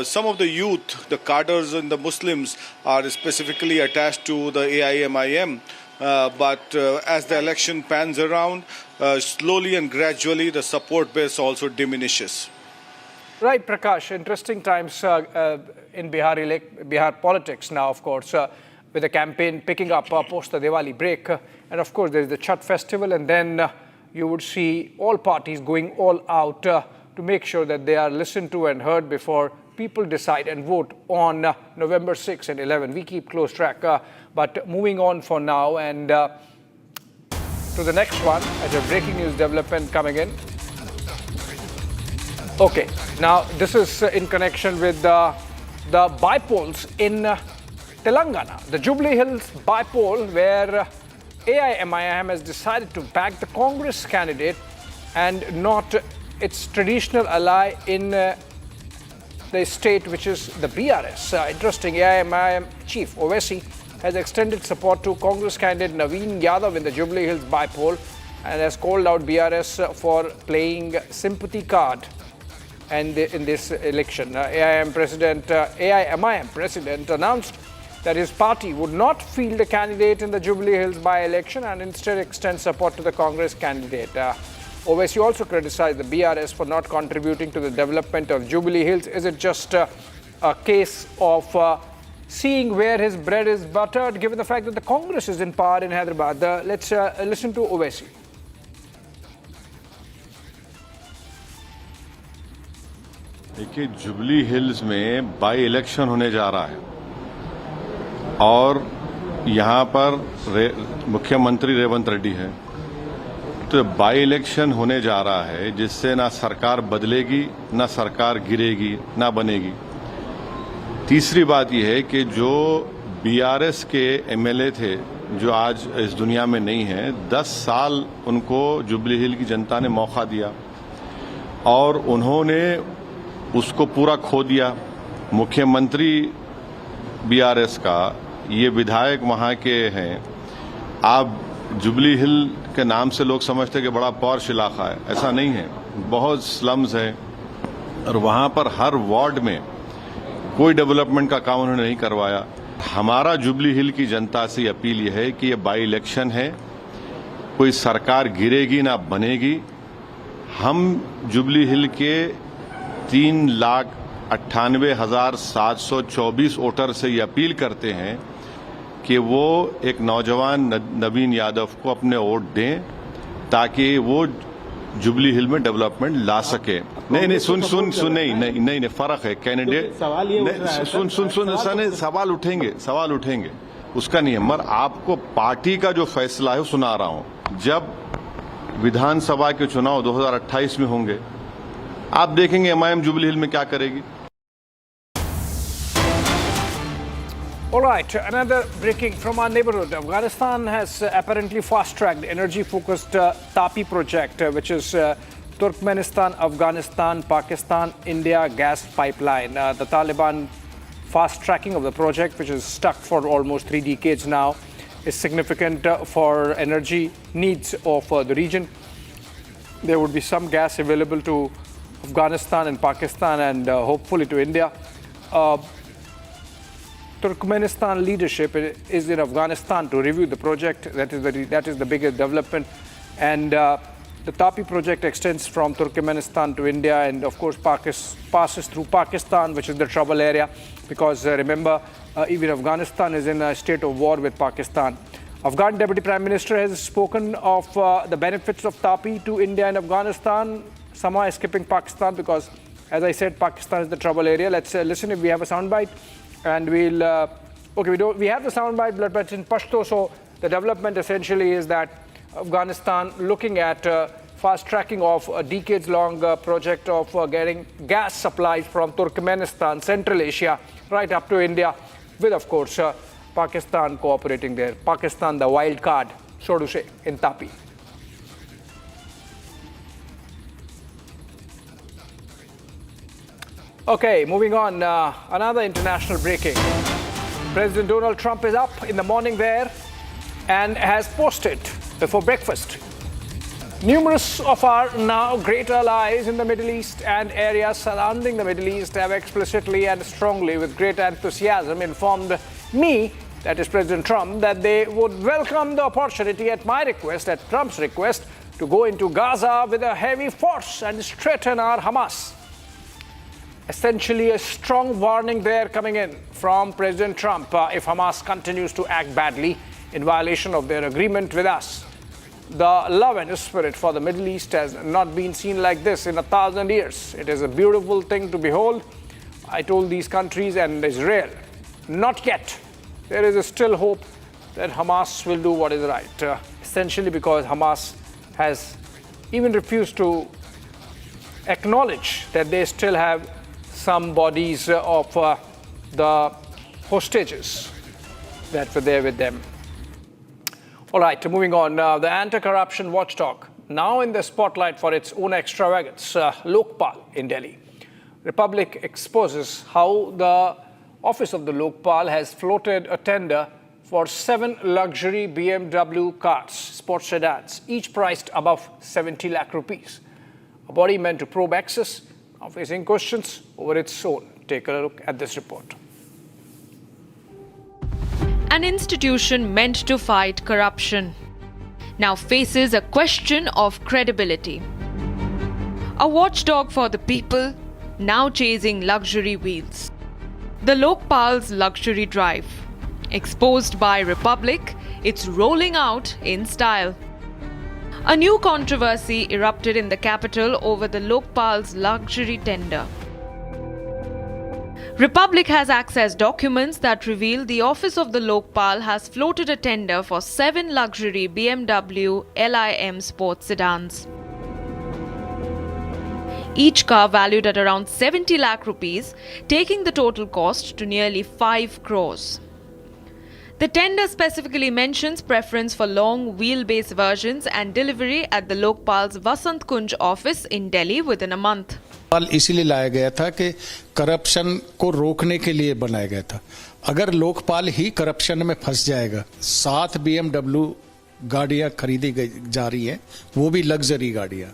Some of the youth, the cadres and the Muslims are specifically attached to the AIMIM. But as the election pans around, slowly and gradually the support base also diminishes. Right, Prakash. Interesting times in Bihar politics now, of course, with the campaign picking up post the Diwali break. And of course, there is the Chhath festival, and then you would see all parties going all out to make sure that they are listened to and heard before people decide and vote on November 6 and 11. We keep close track. But moving on for now and to the next one, as a breaking news development coming in. Okay, now this is in connection with the bypolls in Telangana. The Jubilee Hills bypoll, where AIMIM has decided to back the Congress candidate and not its traditional ally in the state, which is the BRS. Interesting, AIMIM chief Owaisi has extended support to Congress candidate Naveen Yadav in the Jubilee Hills bypoll and has called out BRS for playing sympathy card and in this election. AIMIM president announced that his party would not field a candidate in the Jubilee Hills by-election and instead extend support to the Congress candidate. Owaisi also criticized the BRS for not contributing to the development of Jubilee Hills. Is it just a case of seeing where his bread is buttered, given the fact that the Congress is in power in Hyderabad? Let's listen to Owaisi. देखिए, jubilee hills में by election होने जा रहा है और यहाँ पर मुख्यमंत्री रेवंत रेड्डी है। तो बाई इलेक्शन होने जा रहा है जिससे ना सरकार बदलेगी, ना सरकार गिरेगी, ना बनेगी। तीसरी बात यह है कि जो बीआरएस के एमएलए थे जो आज इस दुनिया में नहीं है, 10 साल उनको जुबली हिल की जनता ने मौका दिया और उन्होंने उसको पूरा खो दिया। मुख्यमंत्री बीआरएस का, ये विधायक वहाँ के हैं। आप जुबली हिल के नाम से लोग समझते कि बड़ा पॉश इलाका है, ऐसा नहीं है। बहुत स्लम्स है और वहाँ पर हर वार्ड में कोई डेवलपमेंट का काम उन्होंने नहीं करवाया। हमारा जुबली हिल की जनता से अपील यह है कि ये बाई इलेक्शन है, कोई सरकार गिरेगी ना बनेगी। हम जुबली हिल के 3,98,724 वोटर से ये अपील करते हैं कि वो एक नौजवान नवीन यादव को अपने वोट दें ताकि वो जुबली हिल में डेवलपमेंट ला सके। नहीं, सुन नहीं, फर्क है। कैंडिडेट सुन सवाल उठेंगे उसका नहीं है, मगर आपको पार्टी का जो फैसला है वो सुना रहा हूं। जब विधानसभा के चुनाव 2028 में होंगे, आप देखेंगे एमआईएम जुबली हिल में क्या करेगी। All right, another breaking from our neighborhood. Afghanistan has apparently fast-tracked energy-focused TAPI project, which is Turkmenistan, Afghanistan, Pakistan, India gas pipeline. The Taliban fast-tracking of the project, which is stuck for almost 3 decades now, is significant for energy needs of the region. There would be some gas available to Afghanistan and Pakistan and hopefully to India. Turkmenistan leadership is in Afghanistan to review the project. That is the biggest development. And the TAPI project extends from Turkmenistan to India and, of course, passes through Pakistan, which is the trouble area. Because remember, even Afghanistan is in a state of war with Pakistan. Afghan Deputy Prime Minister has spoken of the benefits of TAPI to India and Afghanistan, somehow skipping Pakistan because, as I said, Pakistan is the trouble area. Let's listen if we have a soundbite. And we'll, we have the soundbite, but it's in Pashto. So the development essentially is that Afghanistan looking at fast-tracking of a decades-long project of getting gas supplies from Turkmenistan, Central Asia, right up to India, with, of course, Pakistan cooperating there. Pakistan, the wild card, so to say, in TAPI. Okay, moving on. Another international breaking. President Donald Trump is up in the morning there and has posted before breakfast. Numerous of our now great allies in the Middle East and areas surrounding the Middle East have explicitly and strongly, with great enthusiasm, informed me, that is President Trump, that they would welcome the opportunity at my request, at Trump's request, to go into Gaza with a heavy force and straighten our Hamas. Essentially a strong warning there coming in from President Trump if Hamas continues to act badly in violation of their agreement with us. The love and spirit for the Middle East has not been seen like this in 1,000 years. It is a beautiful thing to behold. I told these countries and Israel, not yet. There is still hope that Hamas will do what is right. Essentially because Hamas has even refused to acknowledge that they still have some bodies of the hostages that were there with them. All right, moving on. The anti-corruption watchdog, now in the spotlight for its own extravagance, Lokpal in Delhi. Republic exposes how the office of the Lokpal has floated a tender for 7 luxury BMW cars, sports sedans, each priced above 70 lakh rupees. A body meant to probe access, now facing questions over its own. Take a look at this report. An institution meant to fight corruption now faces a question of credibility. A watchdog for the people, now chasing luxury wheels. The Lokpal's luxury drive. Exposed by Republic, it's rolling out in style. A new controversy erupted in the capital over the Lokpal's luxury tender. Republic has accessed documents that reveal the office of the Lokpal has floated a tender for 7 luxury BMW LIM sports sedans. Each car valued at around 70 lakh rupees, taking the total cost to nearly 5 crores. The tender specifically mentions preference for long wheelbase versions and delivery at the Lokpal's Vasant Kunj office in Delhi within a month. इसीलिए लाया गया था कि corruption को रोकने के लिए बनाया गया था। अगर लोकपाल ही करप्शन में फंस जाएगा, 7 BMW गाड़ियां खरीदी जा रही हैं, वो भी लग्जरी गाड़ियां,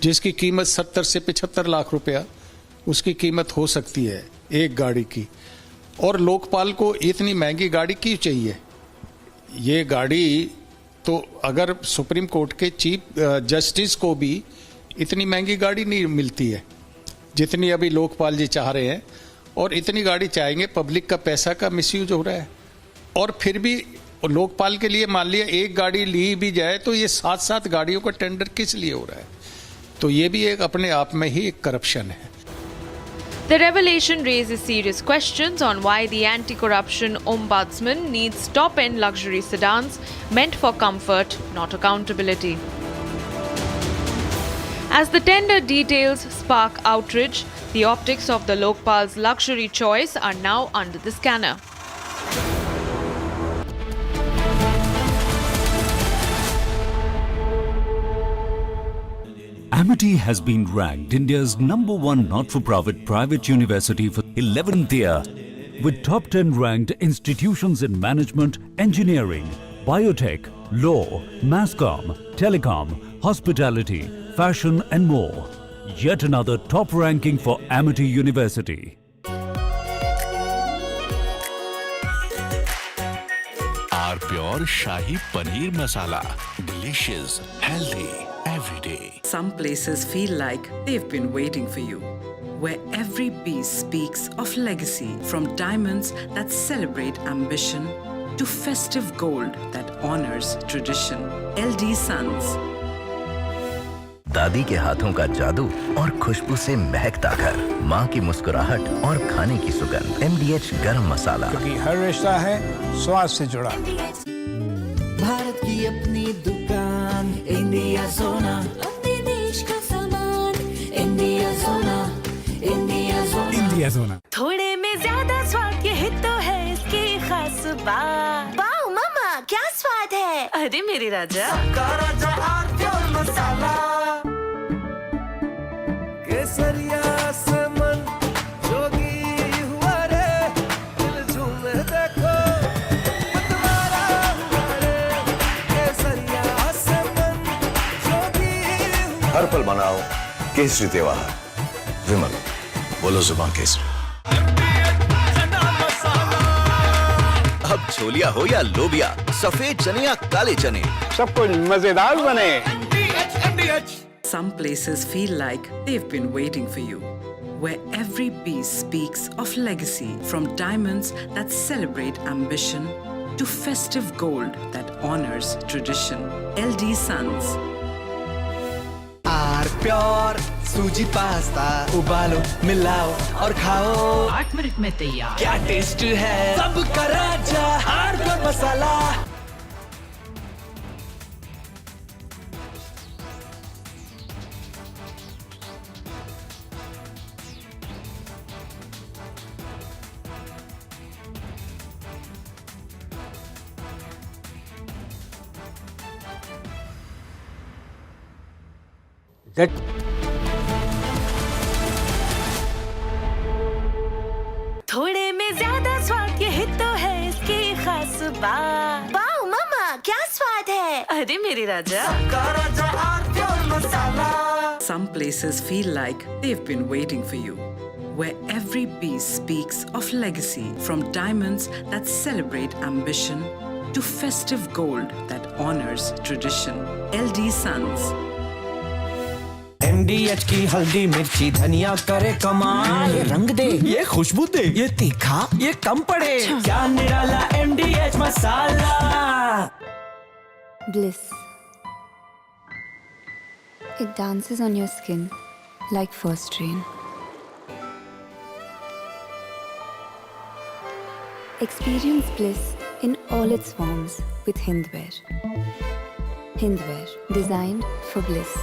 जिसकी कीमत 70 से 75 लाख रुपया उसकी कीमत हो सकती है एक गाड़ी की। और लोकपाल को इतनी महंगी गाड़ी क्यों चाहिए? ये गाड़ी तो अगर सुप्रीम कोर्ट के चीफ जस्टिस को भी इतनी महंगी गाड़ी नहीं मिलती है जितनी अभी लोकपाल जी चाह रहे हैं, और इतनी गाड़ी चाहेंगे, पब्लिक का पैसा का मिसयूज हो रहा है। और फिर भी लोकपाल के लिए मान लिया एक गाड़ी ली भी जाए तो ये 7-7 गाड़ियों का टेंडर किस लिए हो रहा है? तो ये भी एक अपने आप में ही एक करप्शन है। The revelation raises serious questions on why the anti-corruption ombudsman needs top-end luxury sedans meant for comfort, not accountability. As the tender details spark outrage, the optics of the Lokpal's luxury choice are now under the scanner. Amity has been ranked India's #1 not-for-profit private university for 11th year, with top 10 ranked institutions in management, engineering, biotech, law, masscom, telecom, hospitality, fashion and more. Yet another top ranking for Amity University. Our pure Shahi Paneer Masala. Delicious, healthy, every day. Some places feel like they've been waiting for you, where every piece speaks of legacy, from diamonds that celebrate ambition to festive gold that honors tradition. LD Sons. दादी के हाथों का जादू और खुशबू से महकता घर, माँ की मुस्कुराहट और खाने की सुगंध। MDH गरम मसाला, क्योंकि हर रिश्ता है स्वाद से जुड़ा। भारत की अपनी दुकान, इंडिया सोना, अपने देश का सामान, इंडिया सोना, इंडिया सोना, इंडिया सोना। थोड़े में ज्यादा स्वाद, यही तो है इसकी खास बात। वाओ मामा, क्या स्वाद है? अरे मेरे राजा, सबका राजा आर मसाला। केसरिया से मन केसरी त्योहार विमल बोलो जुबान केसरी। अब छोलिया हो या लोबिया, सफेद चने या काले चने, सब कुछ मजेदार बने। Some places feel like they've been waiting for you, where every piece speaks of legacy, from diamonds that celebrate ambition to festive gold that honors tradition. LD Sons. R pure सूजी पास्ता, उबालो मिलाओ और खाओ, 8 minute में तैयार। क्या taste है सबका राजा आर प्योर मसाला। थोड़े में ज्यादा स्वाद, यही तो है इसकी खास बात। वाओ मामा क्या स्वाद है, अरे मेरे राजा। Some places feel like they've been waiting for you, where every piece speaks of legacy, from diamonds that celebrate ambition to festive gold that honors tradition. LD Sons. MDH की हल्दी मिर्ची धनिया करे कमाल, ये रंग दे, ये खुशबू दे, ये तीखा, ये कम पड़े, क्या निराला MDH masala. Bliss. It dances on your skin like first rain. Experience bliss in all its forms with Hindware. Hindware, designed for bliss.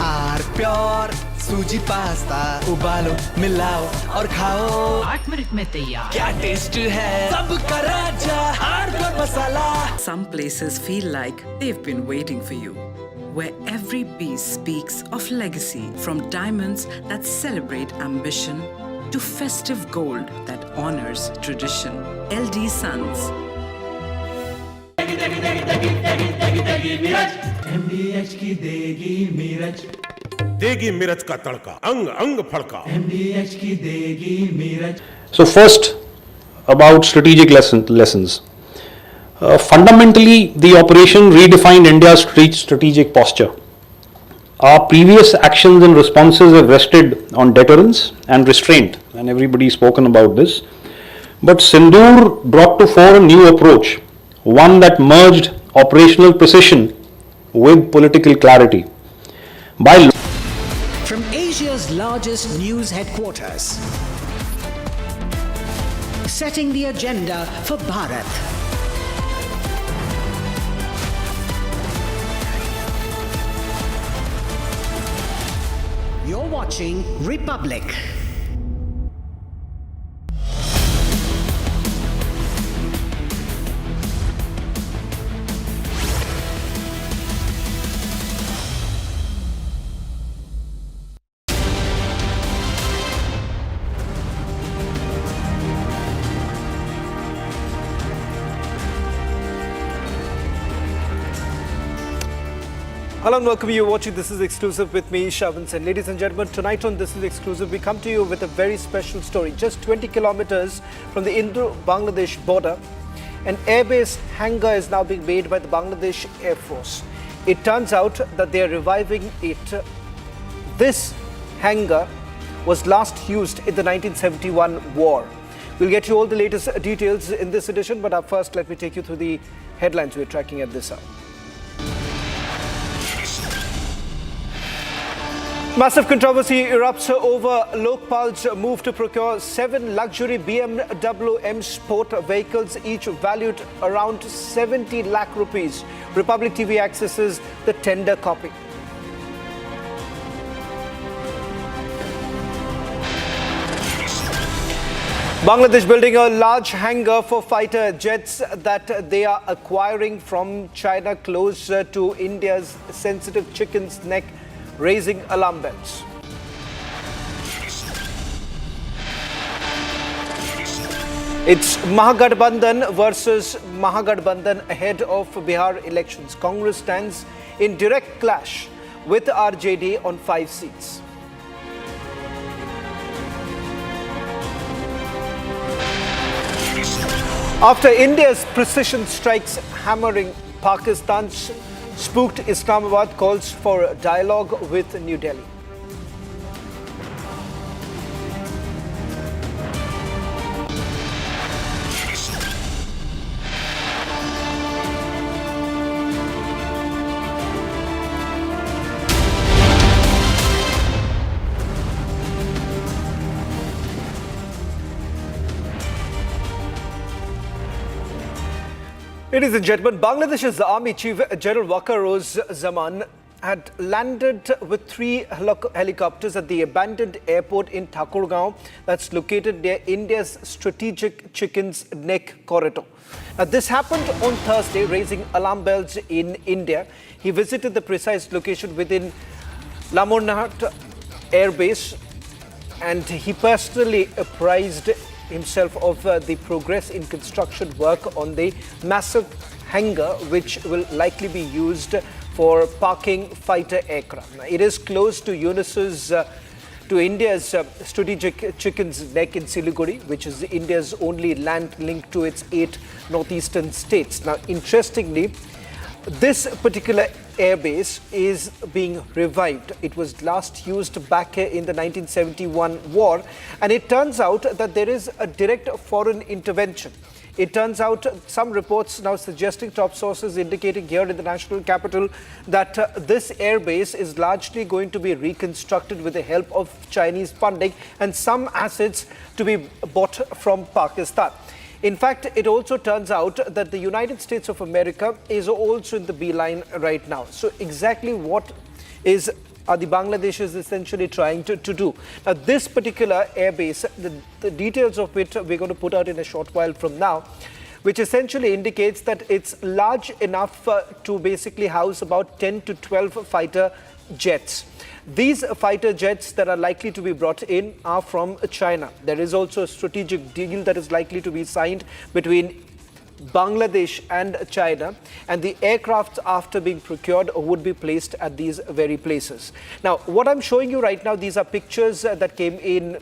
R pure सूजी पास्ता, उबालो मिलाओ और खाओ, 8 मिनट में तैयार। क्या टेस्ट है सबका राजा are pure masala. Some places feel like they've been waiting for you, where every piece speaks of legacy, from diamonds that celebrate ambition to festive gold that honors tradition. LD Sons. MDH की देगी मिर्च, देगी मिर्च का तड़का, अंग अंग फड़का। MDH की देगी मिर्च। So first, about strategic lessons. Fundamentally, the operation redefined India's strategic posture. Our previous actions and responses have rested on deterrence and restraint, and everybody's spoken about this. But Sindoor brought to fore a new approach, one that merged operational precision with political clarity. From Asia's largest news headquarters, setting the agenda for Bharat. You're watching Republic. Hello and welcome. You're watching This Is Exclusive with me, Shavins. And ladies and gentlemen, tonight on This Is Exclusive, we come to you with a very special story. Just 20 kilometers from the Indo-Bangladesh border, an airbase hangar is now being made by the Bangladesh Air Force. It turns out that they are reviving it. This hangar was last used in the 1971 war. We'll get you all the latest details in this edition, but first let me take you through the headlines we're tracking at this hour. Massive controversy erupts over Lokpal's move to procure 7 luxury BMW M Sport vehicles, each valued around 70 lakh rupees. Republic TV accesses the tender copy. Bangladesh building a large hangar for fighter jets that they are acquiring from China close to India's sensitive chicken's neck, raising alarm bells. It's Mahagathbandhan versus Mahagathbandhan ahead of Bihar elections. Congress stands in direct clash with RJD on 5 seats. After India's precision strikes hammering Pakistan's spooked Islamabad calls for dialogue with New Delhi. Ladies and gentlemen, Bangladesh's Army Chief General Waqar-Zaman had landed with 3 helicopters at the abandoned airport in Thakurgaon that's located near India's strategic Chicken's Neck corridor. Now, this happened on Thursday, raising alarm bells in India. He visited the precise location within Lamornhat Air Base and he personally apprised himself of the progress in construction work on the massive hangar which will likely be used for parking fighter aircraft. Now, it is close to to India's strategic Chicken's Neck in Siliguri, which is India's only land link to its 8 northeastern states. Now, interestingly, this particular airbase is being revived. It was last used back in the 1971 war, and it turns out that there is a direct foreign intervention. It turns out some reports now suggesting, top sources indicating here in the national capital, that this airbase is largely going to be reconstructed with the help of Chinese funding and some assets to be bought from Pakistan. In fact, it also turns out that the United States of America is also in the beeline right now. So exactly what are the Bangladeshis essentially trying to do? Now, this particular airbase, the details of which we're going to put out in a short while from now, which essentially indicates that it's large enough to basically house about 10 to 12 fighter jets. These fighter jets that are likely to be brought in are from China. There is also a strategic deal that is likely to be signed between Bangladesh and China, and the aircraft, after being procured, would be placed at these very places. Now, what I'm showing you right now, these are pictures that came in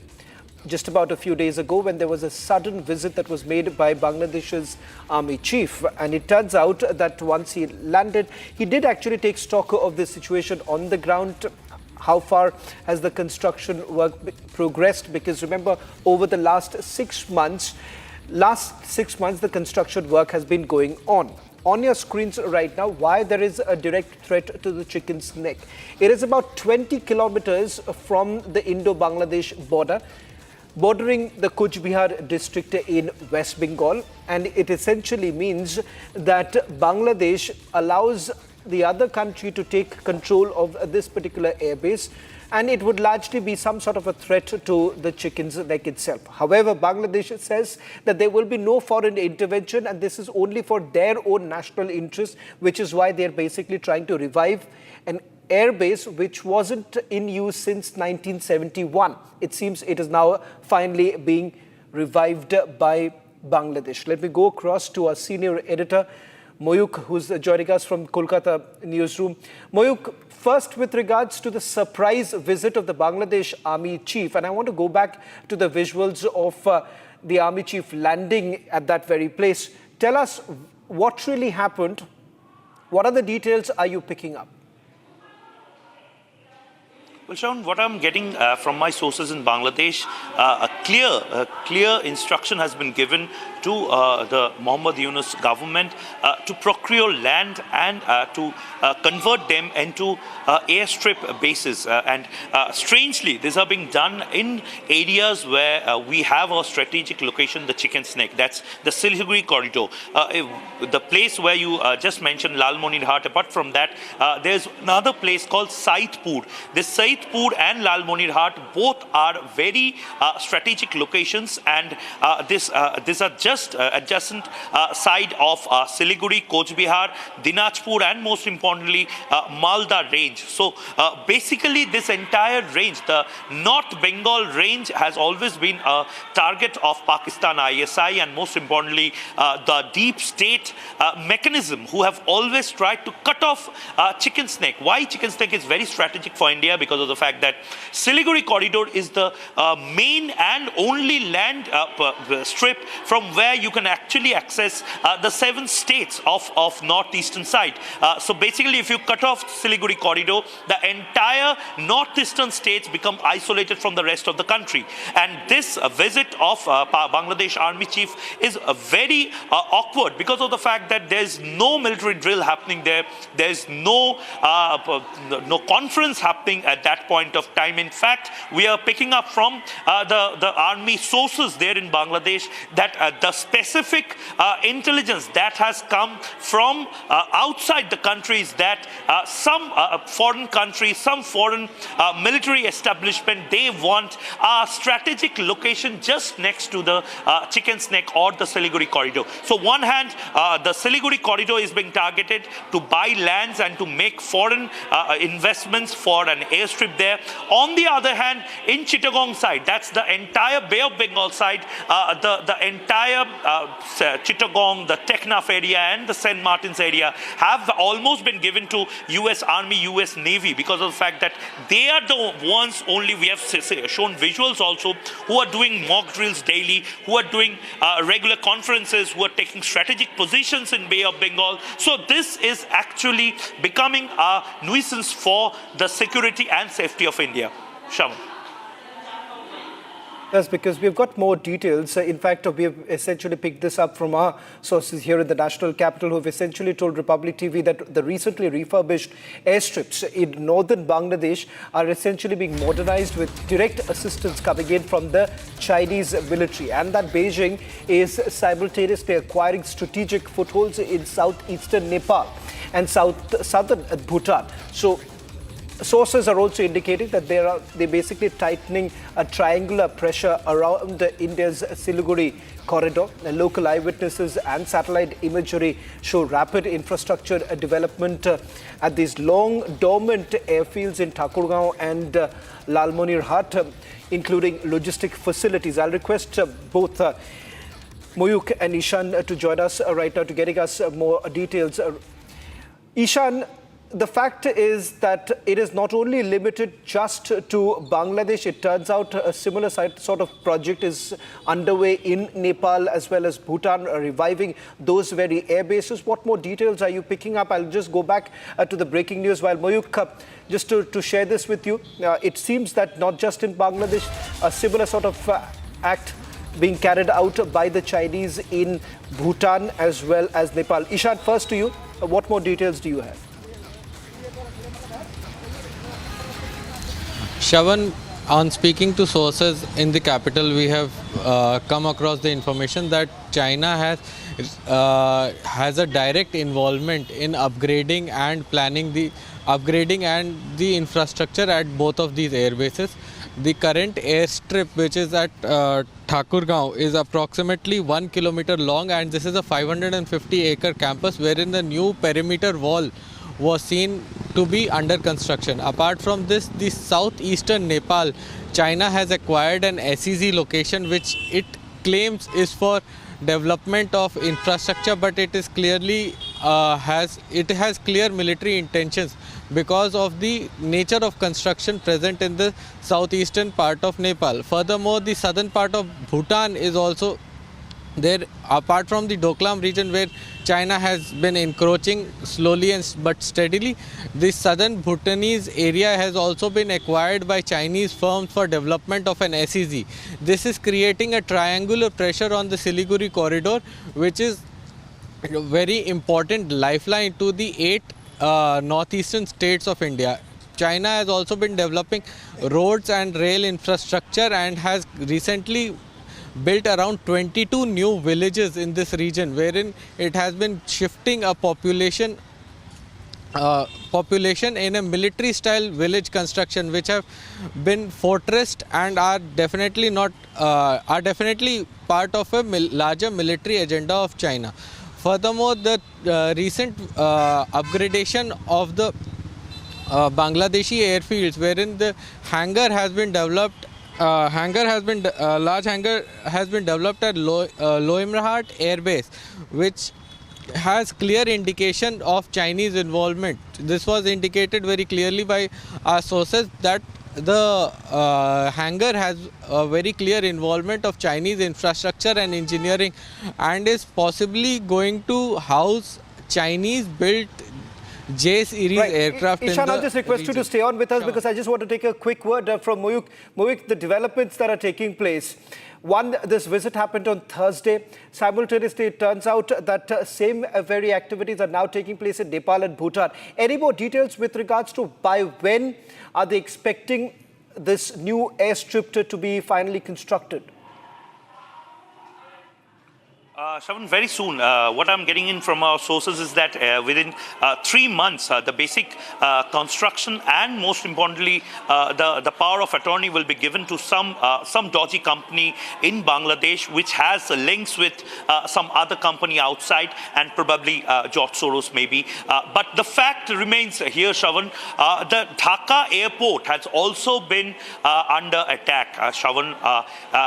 just about a few days ago when there was a sudden visit that was made by Bangladesh's army chief. And it turns out that once he landed, he did actually take stock of the situation on the ground. How far has the construction work progressed? Because remember, over the last 6 months, the construction work has been going on. On your screens right now, why there is a direct threat to the Chicken's Neck. It is about 20 kilometers from the Indo-Bangladesh border, bordering the Cooch Behar district in West Bengal. And it essentially means that Bangladesh allows the other country to take control of this particular airbase, and it would largely be some sort of a threat to the Chicken's Neck itself. However, Bangladesh says that there will be no foreign intervention, and this is only for their own national interest, which is why they're basically trying to revive an airbase which wasn't in use since 1971. It seems it is now finally being revived by Bangladesh. Let me go across to our senior editor, Moyuk, who's joining us from Kolkata newsroom. Moyuk, first with regards to the surprise visit of the Bangladesh Army Chief, and I want to go back to the visuals of the Army Chief landing at that very place. Tell us what really happened. What other details are you picking up? Well, Sean, what I'm getting from my sources in Bangladesh, a clear instruction has been given to the Mohammad Yunus government to procure land and to convert them into airstrip bases. And strangely, these are being done in areas where we have a strategic location, the Chicken's Neck. That's the Siliguri corridor. The place where you just mentioned, Lalmonirhat. Apart from that, there's another place called Saidpur. This Saidpur and Lalmonirhat both are very strategic locations, and these are just just adjacent side of Siliguri, Coach Bihar, Dinajpur, and most importantly, Malda range. So basically, this entire range, the North Bengal range, has always been a target of Pakistan ISI, and most importantly, the deep state mechanism, who have always tried to cut off chicken snake. Why chicken snake is very strategic for India? Because of the fact that Siliguri corridor is the main and only land strip from where you can actually access the 7 states of northeastern side. So basically, if you cut off Siliguri corridor, the entire northeastern states become isolated from the rest of the country. And this visit of Bangladesh Army Chief is very awkward because of the fact that there is no military drill happening there. There is no conference happening at that point of time. In fact, we are picking up from the army sources there in Bangladesh that the specific intelligence that has come from outside the country is that some foreign countries, some foreign military establishment, they want a strategic location just next to the chicken snake or the Siliguri corridor. So one hand, the Siliguri corridor is being targeted to buy lands and to make foreign investments for an airstrip there. On the other hand, in Chittagong side, that's the entire Bay of Bengal side, the entire Chittagong, the Teknaf area and the St. Martin's area have almost been given to US Army, US Navy, because of the fact that they are the ones only, we have shown visuals also, who are doing mock drills daily, who are doing regular conferences, who are taking strategic positions in Bay of Bengal. So this is actually becoming a nuisance for the security and safety of India. Shaman. Yes, because we've got more details. In fact, we have essentially picked this up from our sources here in the national capital, who have essentially told Republic TV that the recently refurbished airstrips in northern Bangladesh are essentially being modernized with direct assistance coming in from the Chinese military, and that Beijing is simultaneously acquiring strategic footholds in southeastern Nepal and southern Bhutan. So sources are also indicating that they're basically tightening a triangular pressure around India's Siliguri corridor. Local eyewitnesses and satellite imagery show rapid infrastructure development at these long dormant airfields in Thakurgaon and Lalmonirhat, including logistic facilities. I'll request both Moyuk and Ishan to join us right now to getting us more details. Ishan, the fact is that it is not only limited just to Bangladesh. It turns out a similar sort of project is underway in Nepal as well as Bhutan, reviving those very air bases. What more details are you picking up? I'll just go back to the breaking news while Moyuk, just to share this with you. It seems that not just in Bangladesh, a similar sort of act being carried out by the Chinese in Bhutan as well as Nepal. Ishan, first to you, what more details do you have? Shravan, on speaking to sources in the capital, we have come across the information that China has a direct involvement in upgrading and planning the infrastructure at both of these air bases. The current airstrip, which is at Thakurgaon, is approximately 1 kilometer long, and this is a 550-acre campus wherein the new perimeter wall was seen to be under construction. Apart from this, the southeastern Nepal, China has acquired an SEZ location which it claims is for development of infrastructure, but it is clearly has clear military intentions because of the nature of construction present in the southeastern part of Nepal. Furthermore, the southern part of Bhutan is also there, apart from the Doklam region where China has been encroaching slowly but steadily. The southern Bhutanese area has also been acquired by Chinese firms for development of an SEZ. This is creating a triangular pressure on the Siliguri corridor, which is a very important lifeline to the 8 northeastern states of India. China has also been developing roads and rail infrastructure and has recently built around 22 new villages in this region, wherein it has been shifting a population population in a military style village construction which have been fortressed and are definitely not part of a larger military agenda of China. Furthermore, the recent upgradation of the Bangladeshi airfields, wherein the hangar has been developed, large hangar has been developed at Loimrahat Air Base, which has clear indication of Chinese involvement. This was indicated very clearly by our sources that the hangar has a very clear involvement of Chinese infrastructure and engineering and is possibly going to house Chinese-built J-series aircraft. Ishan, I'll just request you to stay on with us because I just want to take a quick word from Moyuk. Moyuk, the developments that are taking place. One, this visit happened on Thursday. Simultaneously, it turns out that same very activities are now taking place in Nepal and Bhutan. Any more details with regards to by when are they expecting this new airstrip to be finally constructed? Shravan, very soon. What I'm getting in from our sources is that within 3 months, the basic construction and most importantly, the power of attorney will be given to some dodgy company in Bangladesh, which has links with some other company outside and probably George Soros maybe. But the fact remains here, Shravan, the Dhaka airport has also been under attack. Shravan,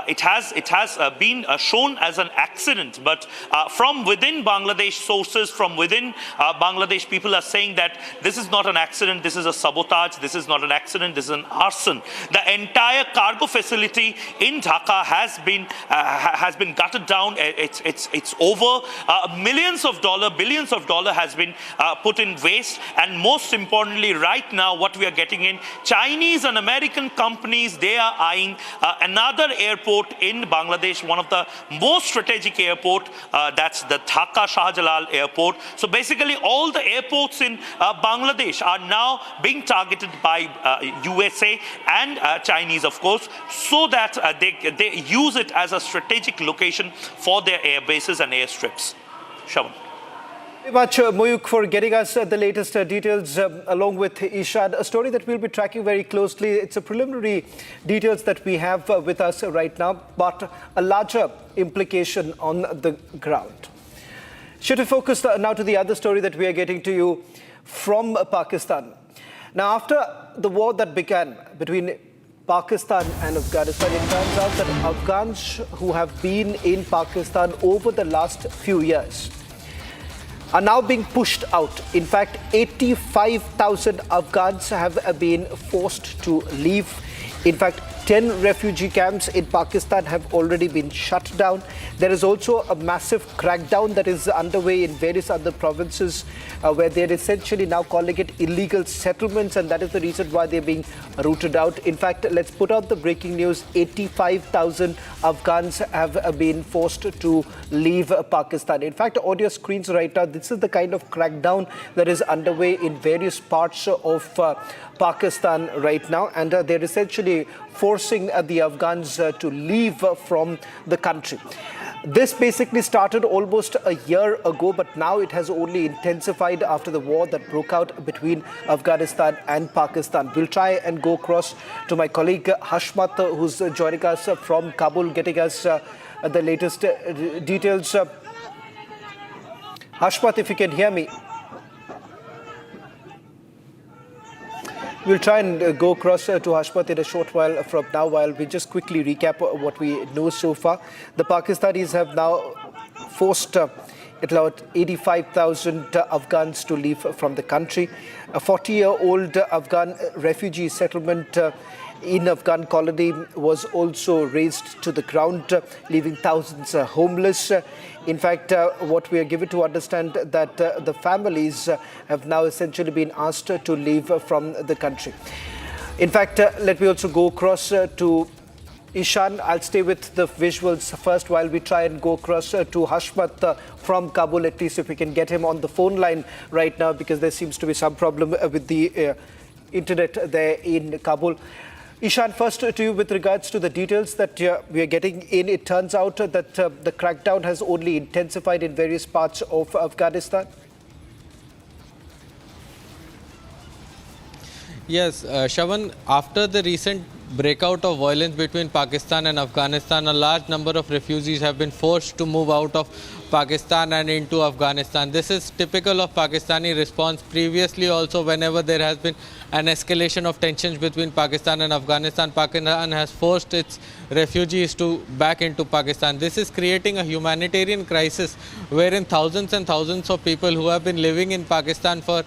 it has been shown as an accident. But from within Bangladesh sources, from within Bangladesh, people are saying that this is not an accident, this is a sabotage, this is not an accident, this is an arson. The entire cargo facility in Dhaka has been gutted down. It's over. Billions of dollars has been put in waste. And most importantly, right now, what we are getting in, Chinese and American companies, they are eyeing another airport in Bangladesh, one of the most strategic airports. That's the Dhaka Shah Jalal airport. So basically all the airports in Bangladesh are now being targeted by USA and Chinese, of course, so that they use it as a strategic location for their air bases and airstrips. Shravan. Very much, Moyuk, for getting us the latest details along with Ishan. A story that we'll be tracking very closely. It's a preliminary details that we have with us right now, but a larger implication on the ground. Should we focus now to the other story that we are getting to you from Pakistan. Now, after the war that began between Pakistan and Afghanistan, it turns out that Afghans who have been in Pakistan over the last few years are now being pushed out. In fact, 85,000 Afghans have been forced to leave. In fact, 10 refugee camps in Pakistan have already been shut down. There is also a massive crackdown that is underway in various other provinces where they're essentially now calling it illegal settlements, and that is the reason why they're being rooted out. In fact, let's put out the breaking news. 85,000 Afghans have been forced to leave Pakistan. In fact, on your screens right now, this is the kind of crackdown that is underway in various parts of Pakistan right now, and they're essentially forcing the Afghans to leave from the country. This basically started almost a year ago, but now it has only intensified after the war that broke out between Afghanistan and Pakistan. We'll try and go across to my colleague Hashmat, who's joining us from Kabul, getting us the latest details. Hashmat, if you can hear me. We'll try and go across to Hashmat in a short while from now, while we just quickly recap what we know so far. The Pakistanis have now forced about 85,000 Afghans to leave from the country. A 40-year-old Afghan refugee settlement in Afghan colony was also razed to the ground, leaving thousands homeless. In fact, what we are given to understand that the families have now essentially been asked to leave from the country. In fact, let me also go across to Ishan. I'll stay with the visuals first while we try and go across to Hashmat from Kabul, at least if we can get him on the phone line right now, because there seems to be some problem with the internet there in Kabul. Ishan, first to you with regards to the details that we are getting in. It turns out that the crackdown has only intensified in various parts of Afghanistan. Yes, Shavan, after the recent breakout of violence between Pakistan and Afghanistan, a large number of refugees have been forced to move out of Pakistan and into Afghanistan. This is typical of Pakistani response. Previously also, whenever there has been an escalation of tensions between Pakistan and Afghanistan, Pakistan has forced its refugees to back into Pakistan. This is creating a humanitarian crisis wherein thousands and thousands of people who have been living in Pakistan for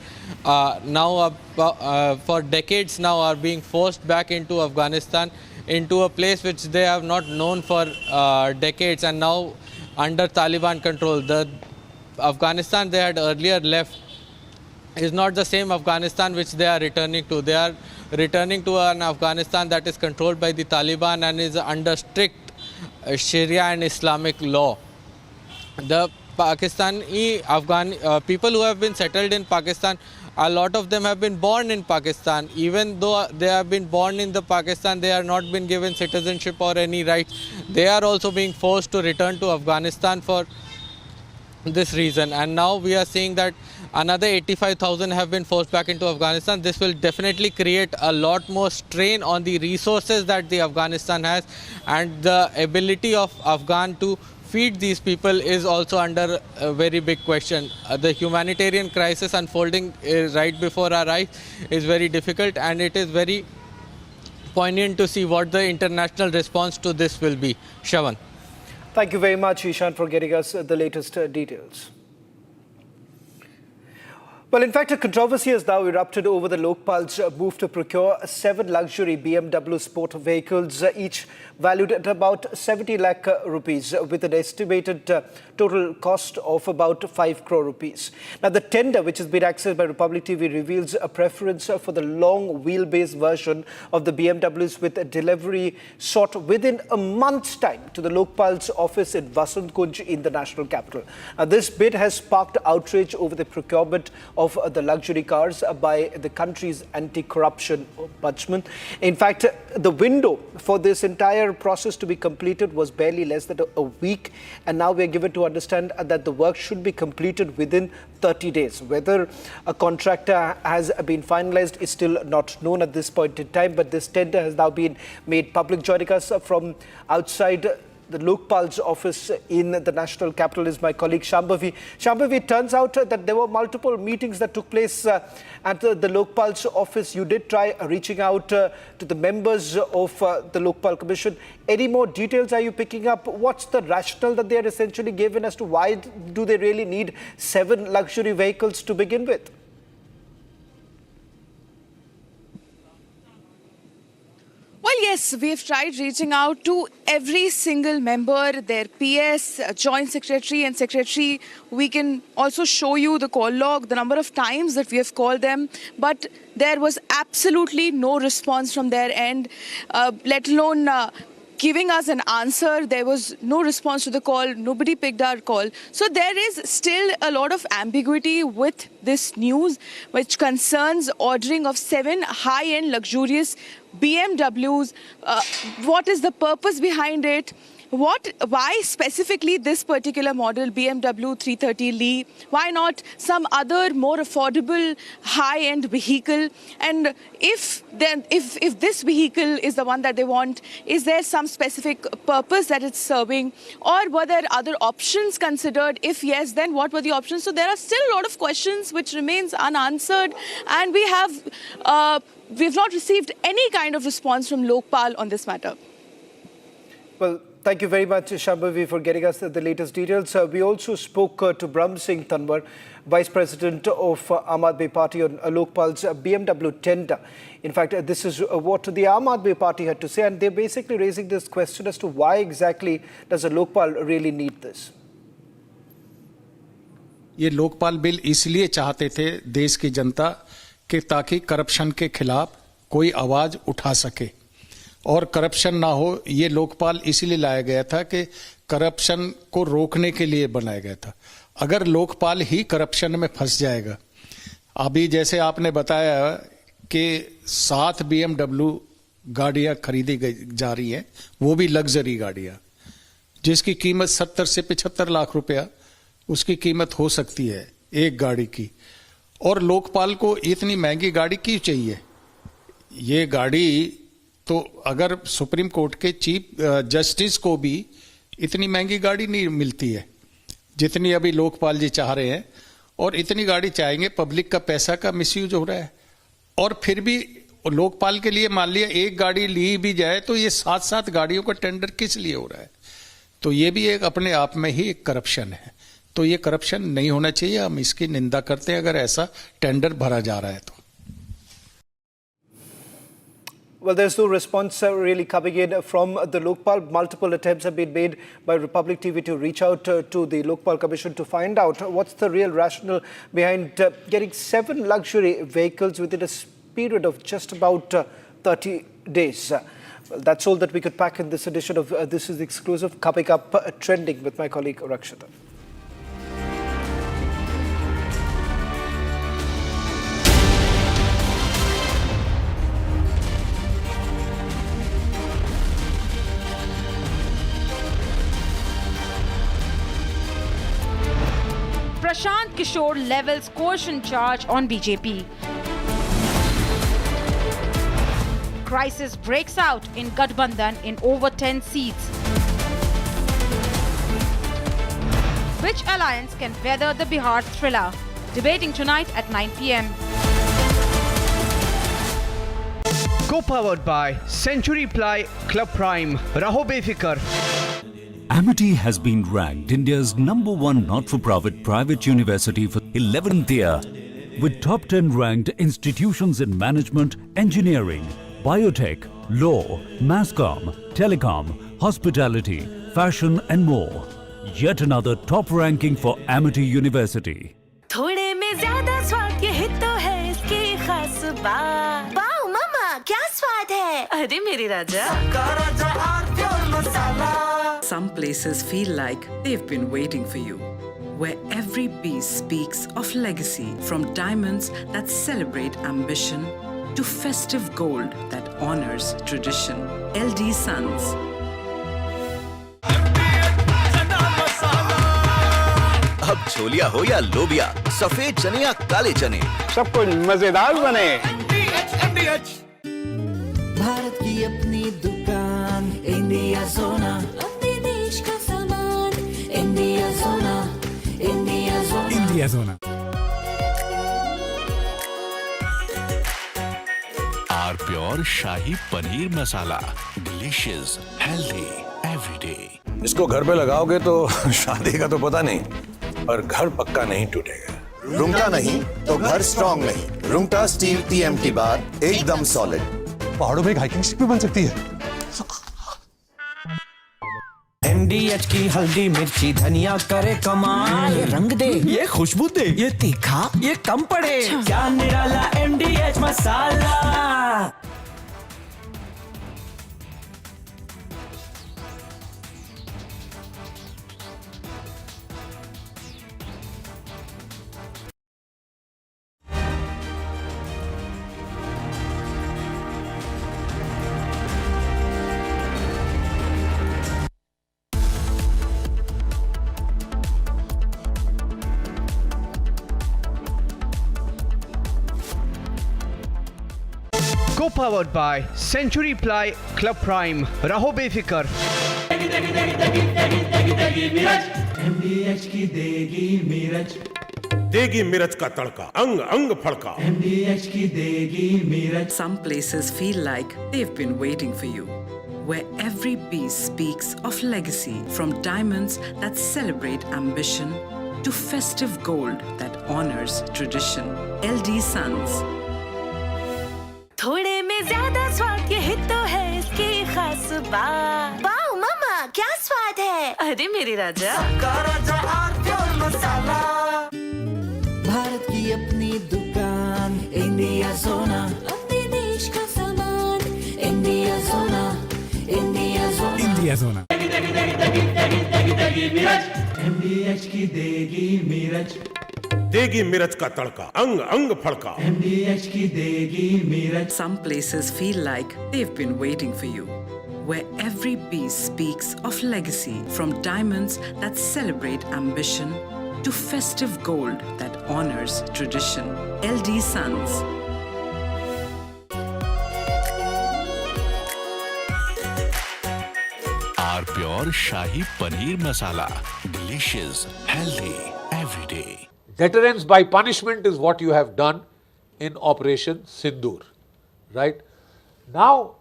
for decades now are being forced back into Afghanistan, into a place which they have not known for decades, and now under Taliban control. The Afghanistan they had earlier left is not the same Afghanistan which they are returning to. They are returning to an Afghanistan that is controlled by the Taliban and is under strict Sharia and Islamic law. The Pakistani people who have been settled in Pakistan, a lot of them have been born in Pakistan. Even though they have been born in the Pakistan, they are not been given citizenship or any rights. They are also being forced to return to Afghanistan for this reason. And now we are seeing that another 85,000 have been forced back into Afghanistan. This will definitely create a lot more strain on the resources that the Afghanistan has, and the ability of Afghan to feed these people is also under a very big question. The humanitarian crisis unfolding right before our eyes is very difficult, and it is very poignant to see what the international response to this will be. Shavan. Thank you very much, Ishan, for getting us the latest details. Well, in fact, a controversy has now erupted over the Lokpal's move to procure 7 luxury BMW sport vehicles, each valued at about 70 lakh rupees, with an estimated total cost of about 5 crore rupees. Now, the tender, which has been accessed by Republic TV, reveals a preference for the long wheelbase version of the BMWs, with a delivery sought within a month's time to the Lokpal's office in Vasant Kunj in the national capital. This bid has sparked outrage over the procurement of the luxury cars by the country's anti-corruption ombudsman. In fact, the window for this entire process to be completed was barely less than a week, and now we are given to understand that the work should be completed within 30 days. Whether a contractor has been finalized is still not known at this point in time, but this tender has now been made public. Joining us from outside the Lokpal's office in the national capital is my colleague Shambhavi. Shambhavi, it turns out that there were multiple meetings that took place at the Lokpal's office. You did try reaching out to the members of the Lokpal Commission. Any more details are you picking up? What's the rationale that they are essentially given as to why do they really need 7 luxury vehicles to begin with? Well, yes, we've tried reaching out to every single member, their PS, joint secretary and secretary. We can also show you the call log, the number of times that we have called them, but there was absolutely no response from their end, let alone giving us an answer. There was no response to the call. Nobody picked our call. So there is still a lot of ambiguity with this news, which concerns ordering of 7 high-end luxurious BMWs. What is the purpose behind it? Why specifically this particular model, BMW 330 Li? Why not some other more affordable high-end vehicle? And if this vehicle is the one that they want, is there some specific purpose that it's serving? Or were there other options considered? If yes, then what were the options? So there are still a lot of questions which remains unanswered, and we've not received any kind of response from Lokpal on this matter. Well, thank you very much, Shambhavi, for getting us the latest details. We also spoke to Brahm Singh Tanwar, Vice President of Aam Aadmi Party, on Lokpal's BMW tender. In fact, this is what the Aam Aadmi Party had to say, and they're basically raising this question as to why exactly does a Lokpal really need this? ये Lokpal bill इसलिए चाहते थे देश की जनता कि ताकि corruption के खिलाफ कोई आवाज उठा सके और करप्शन ना हो। ये लोकपाल इसलिए लाया गया था कि करप्शन को रोकने के लिए बनाया गया था। अगर लोकपाल ही करप्शन में फंस जाएगा, अभी जैसे आपने बताया कि 7 BMW गाड़ियां खरीदी जा रही हैं, वो भी लग्जरी गाड़ियां, जिसकी कीमत 70 से 75 लाख रुपया उसकी कीमत हो सकती है एक गाड़ी की। और लोकपाल को इतनी महंगी गाड़ी क्यों चाहिए? ये गाड़ी तो अगर सुप्रीम कोर्ट के चीफ जस्टिस को भी इतनी महंगी गाड़ी नहीं मिलती है जितनी अभी लोकपाल जी चाह रहे हैं, और इतनी गाड़ी चाहेंगे, पब्लिक का पैसा का मिसयूज हो रहा है। और फिर भी लोकपाल के लिए मान लिया एक गाड़ी ली भी जाए तो ये 7-7 गाड़ियों का टेंडर किस लिए हो रहा है? तो ये भी एक अपने आप में ही एक करप्शन है। तो ये करप्शन नहीं होना चाहिए, हम इसकी निंदा करते हैं अगर ऐसा टेंडर भरा जा रहा है तो। Well, there's no response really coming in from the Lokpal. Multiple attempts have been made by Republic TV to reach out to the Lokpal Commission to find out what's the real rationale behind getting 7 luxury vehicles within a period of just about 30 days. Well, that's all that we could pack in this edition of This is Exclusive. Coming up, trending with my colleague Rakshita. Prashant Kishore levels coercion charge on BJP. Crisis breaks out in Gathbandhan in over 10 seats. Which alliance can weather the Bihar thriller? Debating tonight at 9 p.m. Co-powered by Century Ply Club Prime. Raho Befikar. Amity has been ranked India's #1 not-for-profit private university for 11th year, with top 10 ranked institutions in management, engineering, biotech, law, masscom, telecom, hospitality, fashion and more. Yet another top ranking for Amity University. थोड़े में ज्यादा स्वाद ये तो है इसकी खास बात। वाओ मामा क्या स्वाद है? अरे मेरी राजा। Some places feel like they've been waiting for you, where every piece speaks of legacy, from diamonds that celebrate ambition to festive gold that honors tradition. LD Sons. अब छोलिया हो या लोबिया, सफेद चने या काले चने, सब कुछ मजेदार बने। भारत की अपनी दुकान, इंडिया सोना, अपने देश का सामान, इंडिया सोना, इंडिया सोना, इंडिया सोना। आर प्योर शाही पनीर मसाला, डिलीशियस, हेल्दी, एवरीडे। इसको घर पे लगाओगे तो शादी का तो पता नहीं, पर घर पक्का नहीं टूटेगा। रुंगटा नहीं तो घर स्ट्रॉन्ग नहीं। रुंगटा स्टील TMT बार एकदम सॉलिड। पहाड़ों में एक हाइकिंग शिप भी बन सकती है। MDH की हल्दी मिर्ची धनिया करे कमाल, ये रंग दे, ये खुशबू दे, ये तीखा, ये कम पड़े, क्या निराला MDH masala. Co-powered by Century Ply Club Prime. Raho Befikar. MDH की देगी मिर्च, देगी मिर्च का तड़का, अंग अंग फड़का। MDH की देगी मिर्च। Some places feel like they've been waiting for you, where every piece speaks of legacy, from diamonds that celebrate ambition to festive gold that honors tradition. LD Sons. थोड़े में ज्यादा स्वाद ये तो है इसकी खास बात। वाओ मामा क्या स्वाद है? अरे मेरी राजा। भारत की अपनी दुकान, इंडिया सोना, अपने देश का सामान, इंडिया सोना, इंडिया सोना, इंडिया सोना। MDH की देगी मिर्च, देगी मिर्च का तड़का, अंग अंग फड़का। MDH की देगी मिर्च। Some places feel like they've been waiting for you, where every piece speaks of legacy, from diamonds that celebrate ambition to festive gold that honors tradition. LD Sons. Pure शाही पनीर मसाला, delicious, healthy, everyday. Deterrence by punishment is what you have done in Operation Sindoor, right? Now,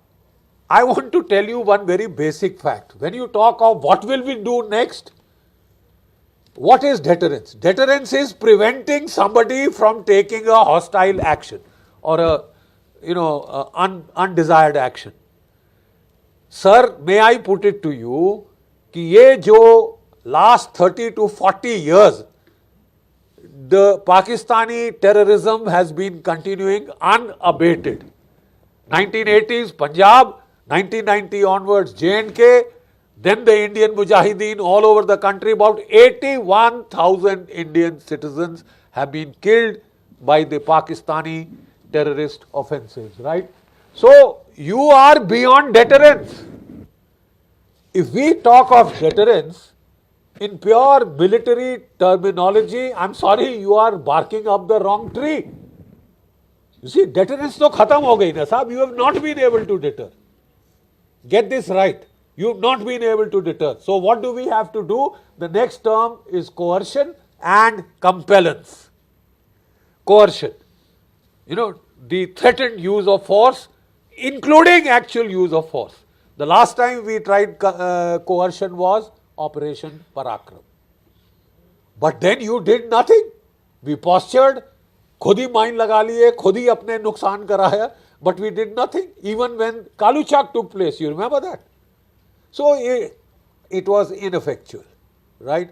I want to tell you one very basic fact. When you talk of what will we do next, what is deterrence? Deterrence is preventing somebody from taking a hostile action or undesired action. Sir, may I put it to you कि ये जो last 30 to 40 years the Pakistani terrorism has been continuing unabated. 1980s Punjab, 1990 onwards J&K, then the Indian Mujahideen all over the country. About 81,000 Indian citizens have been killed by the Pakistani terrorist offences, right? So, you are beyond deterrence. If we talk of deterrence, in pure military terminology, I'm sorry, you are barking up the wrong tree. You see, deterrence to khatam ho gayi na sahab, you have not been able to deter. Get this right, you have not been able to deter. So what do we have to do? The next term is coercion and compellence. Coercion, the threatened use of force, including actual use of force. The last time we tried coercion was Operation Parakram. But then you did nothing. We postured, खुद ही mine लगा लिए, खुद ही अपने नुकसान कराया, but we did nothing. Even when Kaluchak took place, you remember that? So it was ineffectual, right?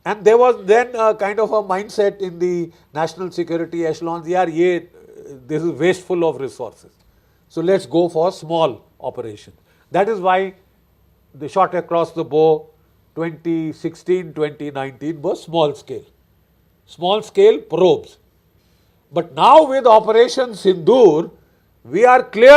And there was then a kind of a mindset in the national security echelons, this is wasteful of resources. So let's go for small operations. That is why the shot across the bow 2016, 2019 was small scale probes. But now with Operation Sindoor, we are clear